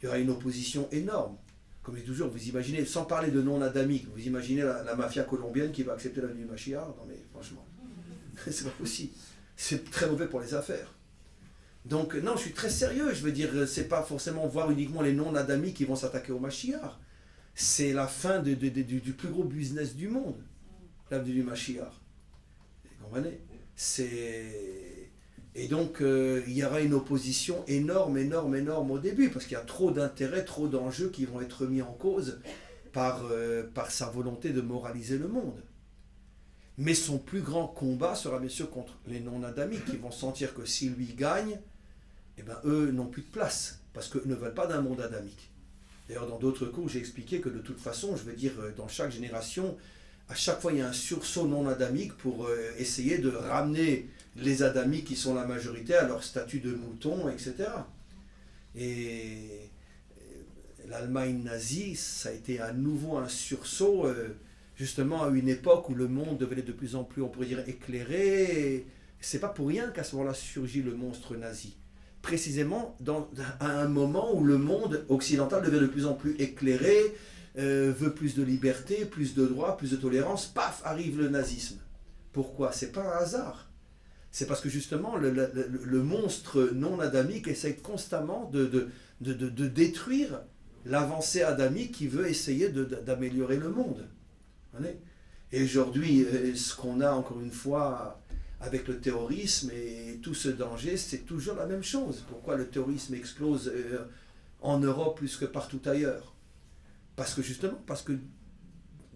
aura une opposition énorme. Comme je dis toujours, vous imaginez, sans parler de non-adamique, vous imaginez la mafia colombienne qui va accepter la venue du Mashiach? Non mais franchement, c'est pas possible. C'est très mauvais pour les affaires. Donc non, je suis très sérieux, je veux dire, c'est pas forcément voir uniquement les non-adamiques qui vont s'attaquer au Mashiach. C'est la fin du plus gros business du monde, la venue du Mashiach. Vous comprenez? Et donc, il y aura une opposition énorme au début, parce qu'il y a trop d'intérêts, trop d'enjeux qui vont être mis en cause par sa volonté de moraliser le monde. Mais son plus grand combat sera bien sûr contre les non-adamiques, qui vont sentir que si lui gagne, eh ben, eux n'ont plus de place, parce qu'eux ne veulent pas d'un monde adamique. D'ailleurs, dans d'autres cours, j'ai expliqué que de toute façon, je veux dire, dans chaque génération, à chaque fois, il y a un sursaut non-adamique pour essayer de ramener les adamiques qui sont la majorité à leur statut de mouton, etc. Et l'Allemagne nazie, ça a été à nouveau un sursaut, justement à une époque où le monde devenait de plus en plus, on pourrait dire, éclairé. C'est pas pour rien qu'à ce moment-là surgit le monstre nazi. Précisément à un moment où le monde occidental devient de plus en plus éclairé, veut plus de liberté, plus de droits, plus de tolérance, paf, arrive le nazisme. Pourquoi? C'est pas un hasard. C'est parce que justement le monstre non-adamique essaie constamment de détruire l'avancée adamique qui veut essayer d'améliorer le monde. Et aujourd'hui, ce qu'on a encore une fois avec le terrorisme et tout ce danger, c'est toujours la même chose. Pourquoi le terrorisme explose en Europe plus que partout ailleurs? Parce que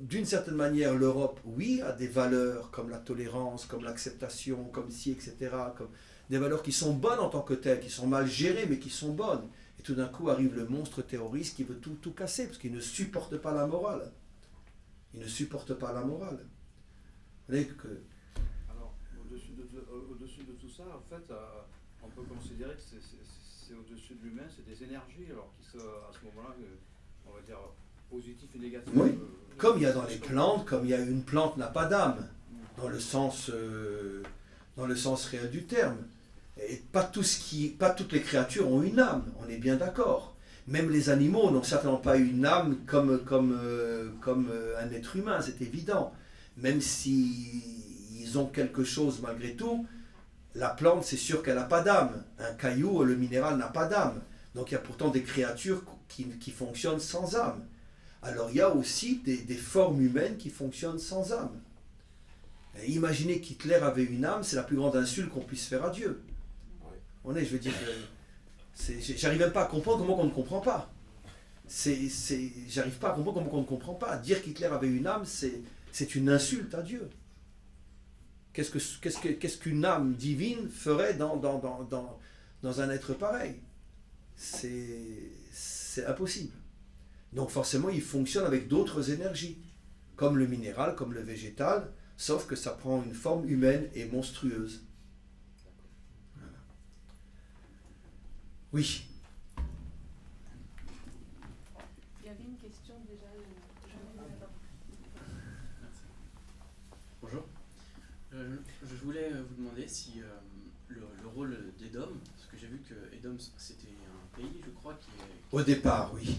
d'une certaine manière, l'Europe, oui, a des valeurs comme la tolérance, comme l'acceptation, comme ci, etc., comme des valeurs qui sont bonnes en tant que telles, qui sont mal gérées, mais qui sont bonnes. Et tout d'un coup arrive le monstre terroriste qui veut tout casser, parce qu'il ne supporte pas la morale. Il ne supporte pas la morale. Vous voyez que... Alors, au-dessus de tout ça, en fait, on peut considérer que c'est au-dessus de l'humain, c'est des énergies, alors qui sont à ce moment-là, on va dire, positifs et négatifs. Oui. Comme il y a dans les plantes, comme il y a une plante n'a pas d'âme, dans le sens réel du terme. Et pas toutes les créatures ont une âme, on est bien d'accord. Même les animaux n'ont certainement pas une âme comme un être humain, c'est évident. Même s'ils ont quelque chose malgré tout, la plante, c'est sûr qu'elle n'a pas d'âme. Un caillou, le minéral n'a pas d'âme. Donc il y a pourtant des créatures qui fonctionnent sans âme. Alors il y a aussi des formes humaines qui fonctionnent sans âme. Et imaginez qu'Hitler avait une âme, c'est la plus grande insulte qu'on puisse faire à Dieu. Je veux dire, j'arrive même pas à comprendre comment on ne comprend pas. J'arrive pas à comprendre comment on ne comprend pas. Dire qu'Hitler avait une âme, c'est une insulte à Dieu. Qu'est-ce qu'une âme divine ferait dans un être pareil? C'est impossible. Donc forcément, il fonctionne avec d'autres énergies, comme le minéral, comme le végétal, sauf que ça prend une forme humaine et monstrueuse. Voilà. Oui. Il y avait une question déjà. Bonjour. Je voulais vous demander si le rôle d'Édom, parce que j'ai vu que Édom c'était un pays, je crois, Au départ, oui.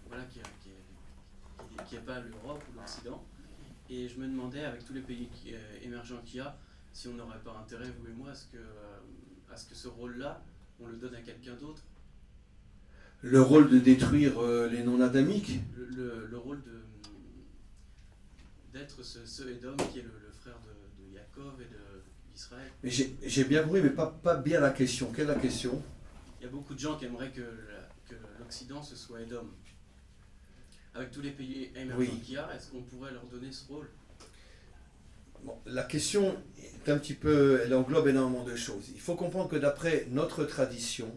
Voilà, qui n'est pas l'Europe ou l'Occident. Et je me demandais, avec tous les pays émergents qu'il y a, si on n'aurait pas intérêt, vous et moi, à ce que ce rôle-là, on le donne à quelqu'un d'autre. Le rôle de détruire les non-adamiques? Le rôle d'être ce Édom qui est le frère de Yaakov et d'Israël. Mais j'ai bien compris, mais pas bien la question. Quelle est la question? Il y a beaucoup de gens qui aimeraient que que l'Occident ce soit Édom. Avec tous les pays émergents Oui. qu'il y a, est-ce qu'on pourrait leur donner ce rôle? Bon, la question est un petit peu, elle englobe énormément de choses. Il faut comprendre que d'après notre tradition,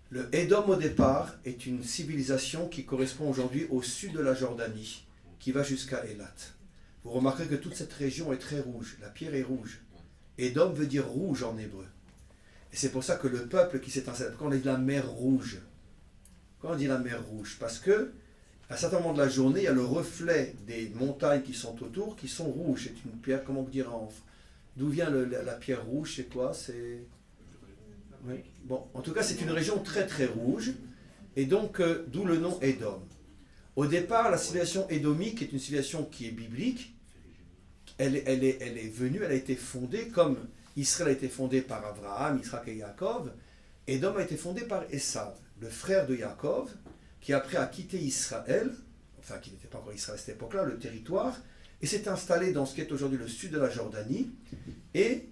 le Édom au départ est une civilisation qui correspond aujourd'hui au sud de la Jordanie, qui va jusqu'à Élat. Vous remarquerez que toute cette région est très rouge, la pierre est rouge. Édom veut dire rouge en hébreu. Et c'est pour ça que le peuple qui s'est installé, quand on dit la mer rouge, quand on dit la mer rouge, parce que à un certain moment de la journée, il y a le reflet des montagnes qui sont autour, qui sont rouges. C'est une pierre, comment dire, d'où vient la pierre rouge, c'est quoi? C'est... Oui. Bon, en tout cas, c'est une région très très rouge, et donc d'où le nom Édom. Au départ, la civilisation édomique est une civilisation qui est biblique. Elle est venue, elle a été fondée comme Israël a été fondé par Abraham, Isaac et Jacob. Édom a été fondé par Esav, le frère de Jacob, qui après a quitté Israël, enfin qui n'était pas encore Israël à cette époque-là, le territoire, et s'est installé dans ce qui est aujourd'hui le sud de la Jordanie, et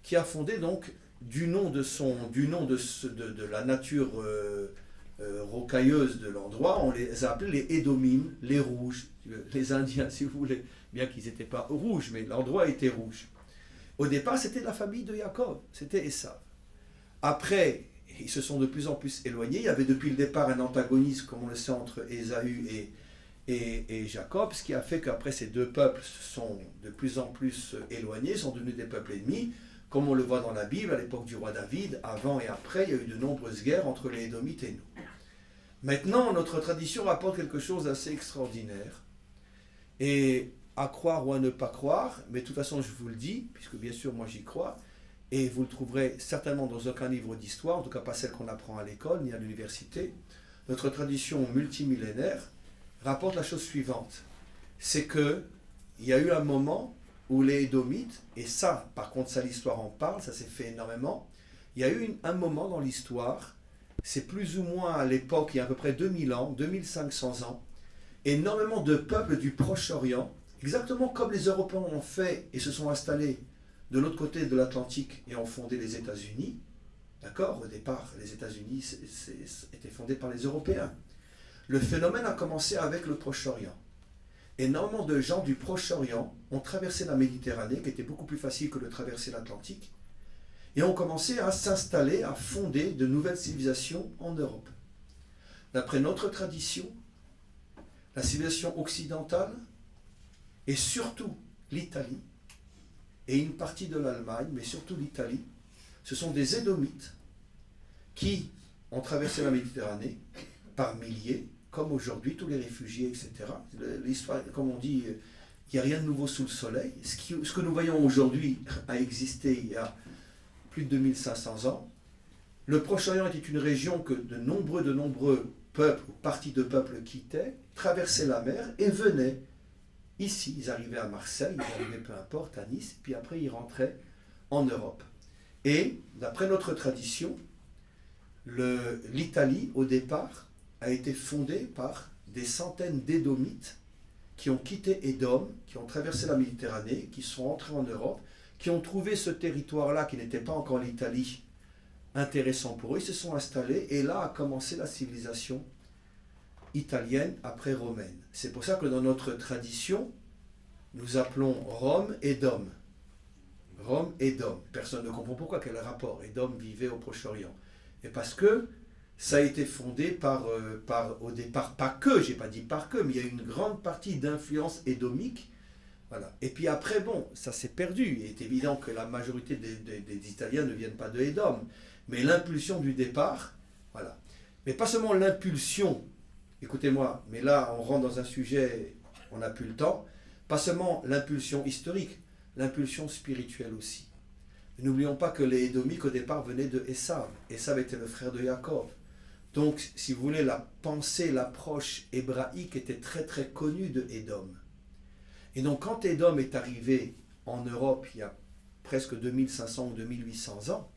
qui a fondé donc du nom de la nature rocailleuse de l'endroit, on les a appelés les Édomim, les rouges, les Indiens si vous voulez, bien qu'ils n'étaient pas rouges, mais l'endroit était rouge. Au départ, c'était la famille de Jacob, c'était Esav. Après, ils se sont de plus en plus éloignés. Il y avait depuis le départ un antagonisme, comme on le sait, entre Ésaü et Jacob, ce qui a fait qu'après ces deux peuples se sont de plus en plus éloignés, sont devenus des peuples ennemis, comme on le voit dans la Bible, à l'époque du roi David, avant et après, il y a eu de nombreuses guerres entre les Édomites et nous. Maintenant, notre tradition rapporte quelque chose d'assez extraordinaire. Et à croire ou à ne pas croire, mais de toute façon, je vous le dis, puisque bien sûr, moi j'y crois, et vous le trouverez certainement dans aucun livre d'histoire, en tout cas pas celle qu'on apprend à l'école ni à l'université. Notre tradition multimillénaire rapporte la chose suivante. C'est qu'il y a eu un moment où les Édomites, et ça, par contre, ça l'histoire en parle, ça s'est fait énormément, il y a eu un moment dans l'histoire, c'est plus ou moins à l'époque, il y a à peu près 2000 ans, 2500 ans, énormément de peuples du Proche-Orient, exactement comme les Européens ont fait et se sont installés de l'autre côté de l'Atlantique et ont fondé les États-Unis. D'accord? Au départ, les États-Unis étaient fondés par les Européens. Le phénomène a commencé avec le Proche-Orient. Énormément de gens du Proche-Orient ont traversé la Méditerranée, qui était beaucoup plus facile que de traverser l'Atlantique, et ont commencé à s'installer, à fonder de nouvelles civilisations en Europe. D'après notre tradition, la civilisation occidentale, et surtout l'Italie, et une partie de l'Allemagne, mais surtout l'Italie, ce sont des Édomites qui ont traversé la Méditerranée par milliers, comme aujourd'hui tous les réfugiés, etc. L'histoire, comme on dit, il n'y a rien de nouveau sous le soleil. Ce que nous voyons aujourd'hui a existé il y a plus de 2500 ans. Le Proche-Orient était une région que de nombreux peuples ou parties de peuples quittaient, traversaient la mer et venaient ici. Ils arrivaient à Marseille, ils arrivaient peu importe, à Nice, puis après ils rentraient en Europe. Et d'après notre tradition, l'Italie, au départ, a été fondée par des centaines d'Édomites qui ont quitté Édom, qui ont traversé la Méditerranée, qui sont entrés en Europe, qui ont trouvé ce territoire-là, qui n'était pas encore l'Italie, intéressant pour eux. Ils se sont installés et là a commencé la civilisation italienne après romaine. C'est pour ça que dans notre tradition, nous appelons Rome Édom. Rome Édom. Personne ne comprend pourquoi, quel rapport. Édom vivait au Proche-Orient. Et parce que ça a été fondé au départ, pas que, j'ai pas dit par que, mais il y a une grande partie d'influence édomique. Voilà. Et puis après, bon, ça s'est perdu. Il est évident que la majorité des Italiens ne viennent pas de Édom. Mais l'impulsion du départ, voilà. Mais pas seulement l'impulsion, écoutez-moi, mais là on rentre dans un sujet, on n'a plus le temps, pas seulement l'impulsion historique, l'impulsion spirituelle aussi. N'oublions pas que les Édomites au départ venaient de Esav. Esav était le frère de Jacob. Donc, si vous voulez, la pensée, l'approche hébraïque était très très connue de Édom. Et donc, quand Édom est arrivé en Europe il y a presque 2500 ou 2800 ans,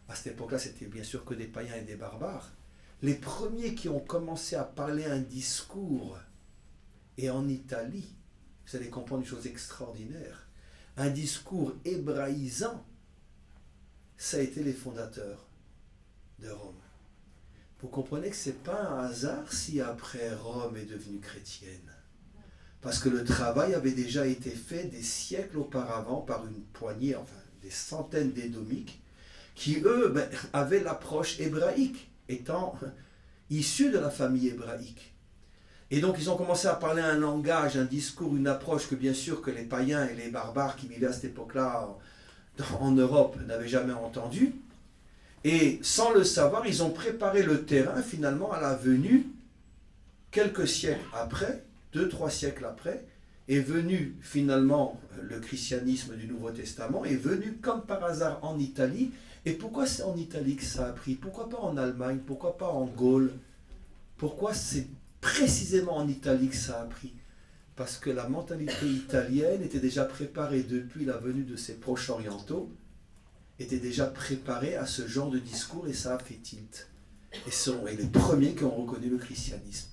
à cette époque-là, c'était bien sûr que des païens et des barbares. Les premiers qui ont commencé à parler un discours, et en Italie, vous allez comprendre une chose extraordinaire, un discours hébraïsant, ça a été les fondateurs de Rome. vous comprenez que ce n'est pas un hasard si après Rome est devenue chrétienne. Parce que le travail avait déjà été fait des siècles auparavant par une poignée, enfin des centaines d'édomiques, qui eux avaient l'approche hébraïque, étant issus de la famille hébraïque. Et donc ils ont commencé à parler un langage, un discours, une approche que bien sûr que les païens et les barbares qui vivaient à cette époque-là en Europe n'avaient jamais entendu. Et sans le savoir, ils ont préparé le terrain finalement à la venue, quelques siècles après, 2-3 siècles après, est venu finalement le christianisme du Nouveau Testament, est venu comme par hasard en Italie. Et pourquoi c'est en Italie que ça a pris? Pourquoi pas en Allemagne? Pourquoi pas en Gaule? Pourquoi c'est précisément en Italie que ça a pris? Parce que la mentalité italienne était déjà préparée depuis la venue de ces proches orientaux, était déjà préparée à ce genre de discours et ça a fait tilt. Et sont les premiers qui ont reconnu le christianisme.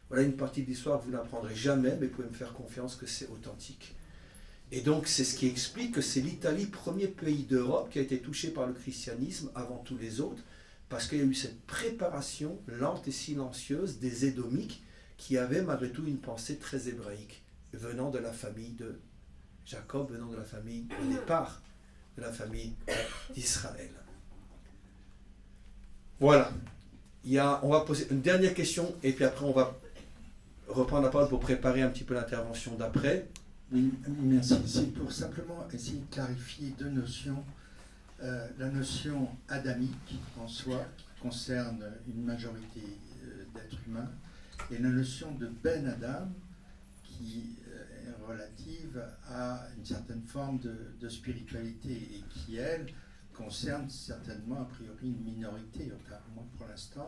Voilà une partie de l'histoire que vous n'apprendrez jamais, mais vous pouvez me faire confiance que c'est authentique. Et donc c'est ce qui explique que c'est l'Italie, premier pays d'Europe, qui a été touché par le christianisme avant tous les autres, parce qu'il y a eu cette préparation lente et silencieuse des Édomiques qui avaient malgré tout une pensée très hébraïque, venant de la famille de Jacob, venant de la famille, au départ, de la famille d'Israël. Voilà. On va poser une dernière question, et puis après on va reprendre la parole pour préparer un petit peu l'intervention d'après. Oui, merci. C'est pour simplement essayer de clarifier deux notions. La notion adamique en soi, qui concerne une majorité d'êtres humains, et la notion de Ben Adam, qui est relative à une certaine forme de spiritualité et qui, elle, concerne certainement a priori une minorité, enfin au moins pour l'instant,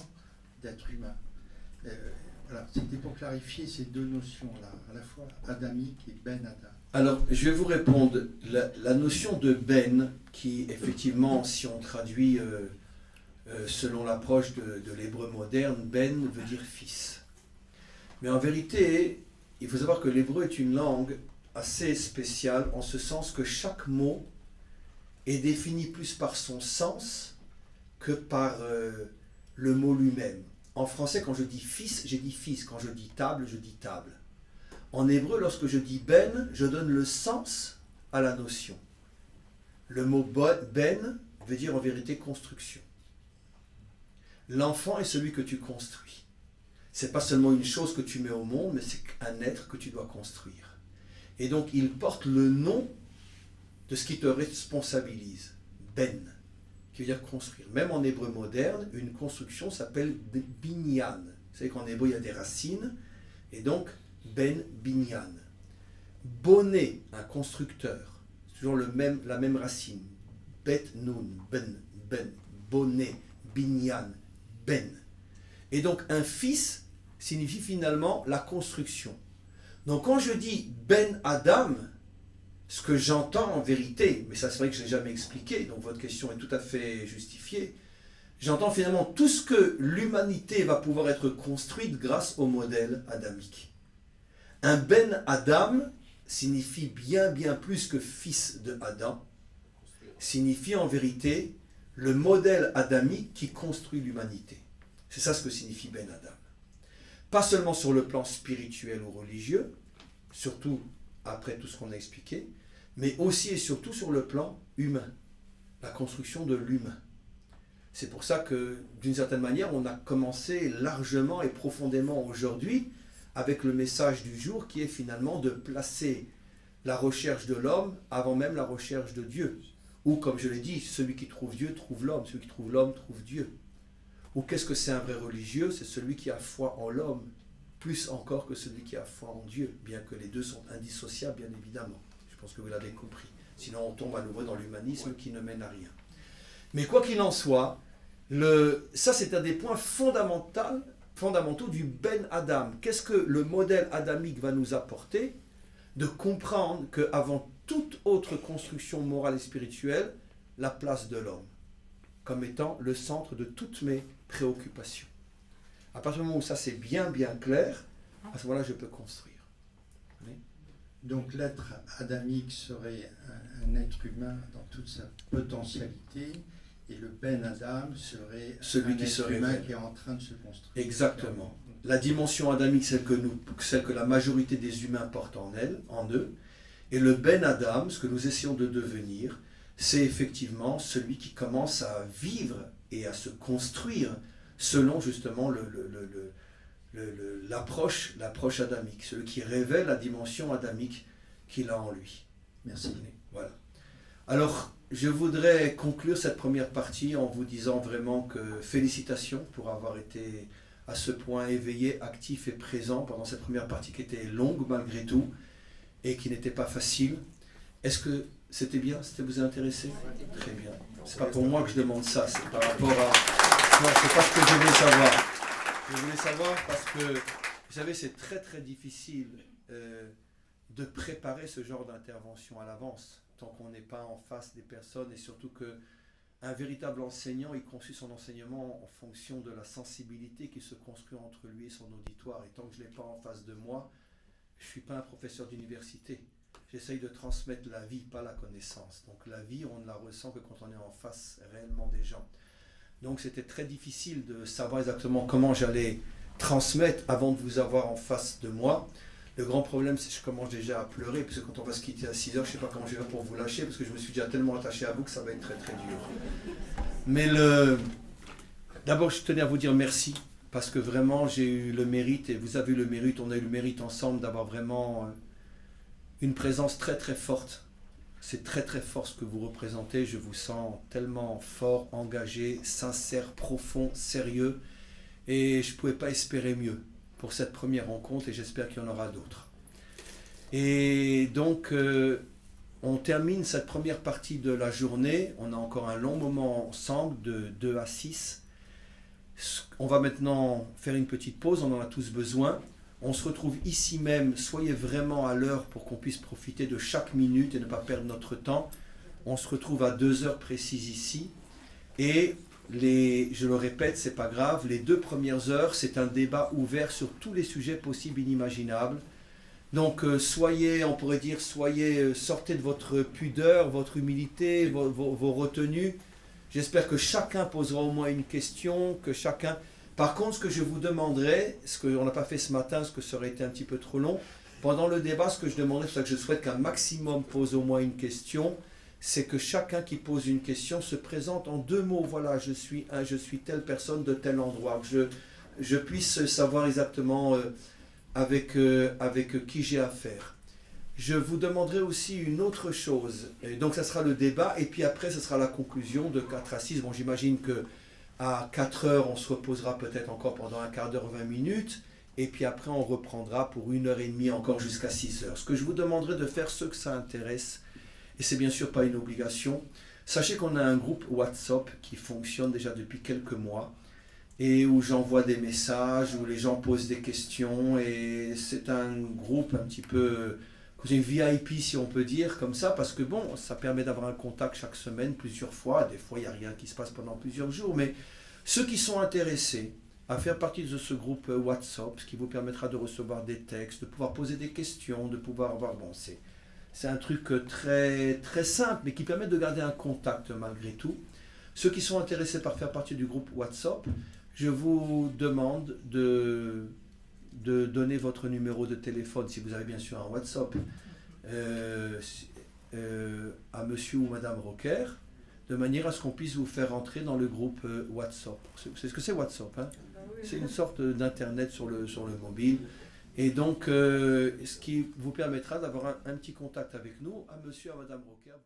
d'êtres humains. Voilà, c'était pour clarifier ces deux notions-là, à la fois adamique et Ben Adam. Alors, je vais vous répondre. La notion de Ben, qui effectivement, si on traduit selon l'approche de l'hébreu moderne, Ben veut dire fils. Mais en vérité, il faut savoir que l'hébreu est une langue assez spéciale, en ce sens que chaque mot est défini plus par son sens que par le mot lui-même. En français, quand je dis fils, j'ai dit fils. Quand je dis table, je dis table. En hébreu, lorsque je dis ben, je donne le sens à la notion. Le mot ben veut dire en vérité construction. L'enfant est celui que tu construis. C'est pas seulement une chose que tu mets au monde, mais c'est un être que tu dois construire. Et donc, il porte le nom de ce qui te responsabilise. Ben, qui veut dire construire. Même en hébreu moderne, une construction s'appelle binyan. Vous savez qu'en hébreu, il y a des racines. Et donc, ben binyan. Bonnet, un constructeur. C'est toujours la même racine. Bet nun, ben, bonnet, binyan, ben. Et donc, un fils signifie finalement la construction. Donc, quand je dis Ben Adam, ce que j'entends en vérité, mais ça c'est vrai que je ne l'ai jamais expliqué, donc votre question est tout à fait justifiée, j'entends finalement tout ce que l'humanité va pouvoir être construite grâce au modèle adamique. Un Ben Adam signifie bien plus que fils de Adam, signifie en vérité le modèle adamique qui construit l'humanité. C'est ça ce que signifie Ben Adam. Pas seulement sur le plan spirituel ou religieux, surtout après tout ce qu'on a expliqué, mais aussi et surtout sur le plan humain, la construction de l'humain. C'est pour ça que, d'une certaine manière, on a commencé largement et profondément aujourd'hui avec le message du jour qui est finalement de placer la recherche de l'homme avant même la recherche de Dieu. Ou, comme je l'ai dit, celui qui trouve Dieu trouve l'homme, celui qui trouve l'homme trouve Dieu. Ou qu'est-ce que c'est un vrai religieux? C'est celui qui a foi en l'homme, plus encore que celui qui a foi en Dieu, bien que les deux sont indissociables, bien évidemment. Je pense que vous l'avez compris. Sinon, on tombe à nouveau dans l'humanisme qui ne mène à rien. Mais quoi qu'il en soit, ça c'est un des points fondamentaux du Ben Adam. Qu'est-ce que le modèle adamique va nous apporter? De comprendre qu'avant toute autre construction morale et spirituelle, la place de l'homme, comme étant le centre de toutes mes préoccupations. À partir du moment où ça c'est bien clair, à ce moment-là je peux construire. Oui. Donc l'être adamique serait un être humain dans toute sa potentialité Et le Ben Adam serait Celui un qui être se humain révèle. qui est en train de se construire. Exactement. La dimension adamique, celle que la majorité des humains portent en eux. Et le Ben Adam, ce que nous essayons de devenir, c'est effectivement celui qui commence à vivre et à se construire selon justement l'approche adamique, celui qui révèle la dimension adamique qu'il a en lui. Merci. Voilà. Alors, je voudrais conclure cette première partie en vous disant vraiment que félicitations pour avoir été à ce point éveillé, actif et présent pendant cette première partie qui était longue malgré tout et qui n'était pas facile. Est-ce que c'était bien? C'était vous intéressé? Très bien. C'est pas pour moi que je demande ça, c'est par rapport à... Non, c'est pas ce que je voulais savoir. Je voulais savoir parce que, vous savez, c'est très très difficile de préparer ce genre d'intervention à l'avance, tant qu'on n'est pas en face des personnes, et surtout qu'un véritable enseignant, il conçut son enseignement en fonction de la sensibilité qui se construit entre lui et son auditoire. Et tant que je ne l'ai pas en face de moi, je ne suis pas un professeur d'université. J'essaye de transmettre la vie, pas la connaissance. Donc la vie, on ne la ressent que quand on est en face réellement des gens. Donc c'était très difficile de savoir exactement comment j'allais transmettre avant de vous avoir en face de moi. Le grand problème, c'est que je commence déjà à pleurer, parce que quand on va se quitter à 6h, je ne sais pas comment je vais faire pour vous lâcher, parce que je me suis déjà tellement attaché à vous que ça va être très très dur. Mais d'abord, je tenais à vous dire merci, parce que vraiment, j'ai eu le mérite, et vous avez eu le mérite, on a eu le mérite ensemble d'avoir vraiment une présence très très forte. C'est très très fort ce que vous représentez, je vous sens tellement fort, engagé, sincère, profond, sérieux, et je ne pouvais pas espérer mieux pour cette première rencontre, et j'espère qu'il y en aura d'autres. Et donc, on termine cette première partie de la journée, on a encore un long moment ensemble, de 2 à 6. On va maintenant faire une petite pause, on en a tous besoin. On se retrouve ici même, soyez vraiment à l'heure pour qu'on puisse profiter de chaque minute et ne pas perdre notre temps. On se retrouve à 2 heures précises ici. Et je le répète, c'est pas grave, les 2 premières heures, c'est un débat ouvert sur tous les sujets possibles et inimaginables. Donc soyez, on pourrait dire, sortez de votre pudeur, votre humilité, vos retenues. J'espère que chacun posera au moins une question, que chacun... Par contre, ce que je vous demanderai, ce qu'on n'a pas fait ce matin, ce que ça aurait été un petit peu trop long, pendant le débat, ce que je demanderai, c'est que je souhaite qu'un maximum pose au moins une question, c'est que chacun qui pose une question se présente en 2 mots. Voilà, je suis telle personne de tel endroit, que je puisse savoir exactement avec qui j'ai affaire. Je vous demanderai aussi une autre chose, et donc ça sera le débat, et puis après, ce sera la conclusion de 4 à 6. Bon, j'imagine que à 4 heures, on se reposera peut-être encore pendant un quart d'heure, 20 minutes, et puis après, on reprendra pour 1h30 encore jusqu'à 6 heures. Ce que je vous demanderai de faire, ceux que ça intéresse, et c'est bien sûr pas une obligation, sachez qu'on a un groupe WhatsApp qui fonctionne déjà depuis quelques mois, et où j'envoie des messages, où les gens posent des questions, et c'est un groupe un petit peu... une VIP si on peut dire comme ça, parce que bon, ça permet d'avoir un contact chaque semaine, plusieurs fois, des fois il n'y a rien qui se passe pendant plusieurs jours, mais ceux qui sont intéressés à faire partie de ce groupe WhatsApp, ce qui vous permettra de recevoir des textes, de pouvoir poser des questions, de pouvoir avoir, bon c'est un truc très, très simple, mais qui permet de garder un contact malgré tout. Ceux qui sont intéressés par faire partie du groupe WhatsApp, je vous demande de donner votre numéro de téléphone, si vous avez bien sûr un WhatsApp, à monsieur ou madame Rocker, de manière à ce qu'on puisse vous faire entrer dans le groupe WhatsApp. C'est ce que c'est WhatsApp, hein? C'est une sorte d'internet sur le mobile. Et donc, ce qui vous permettra d'avoir un petit contact avec nous, à monsieur, à madame Rocker.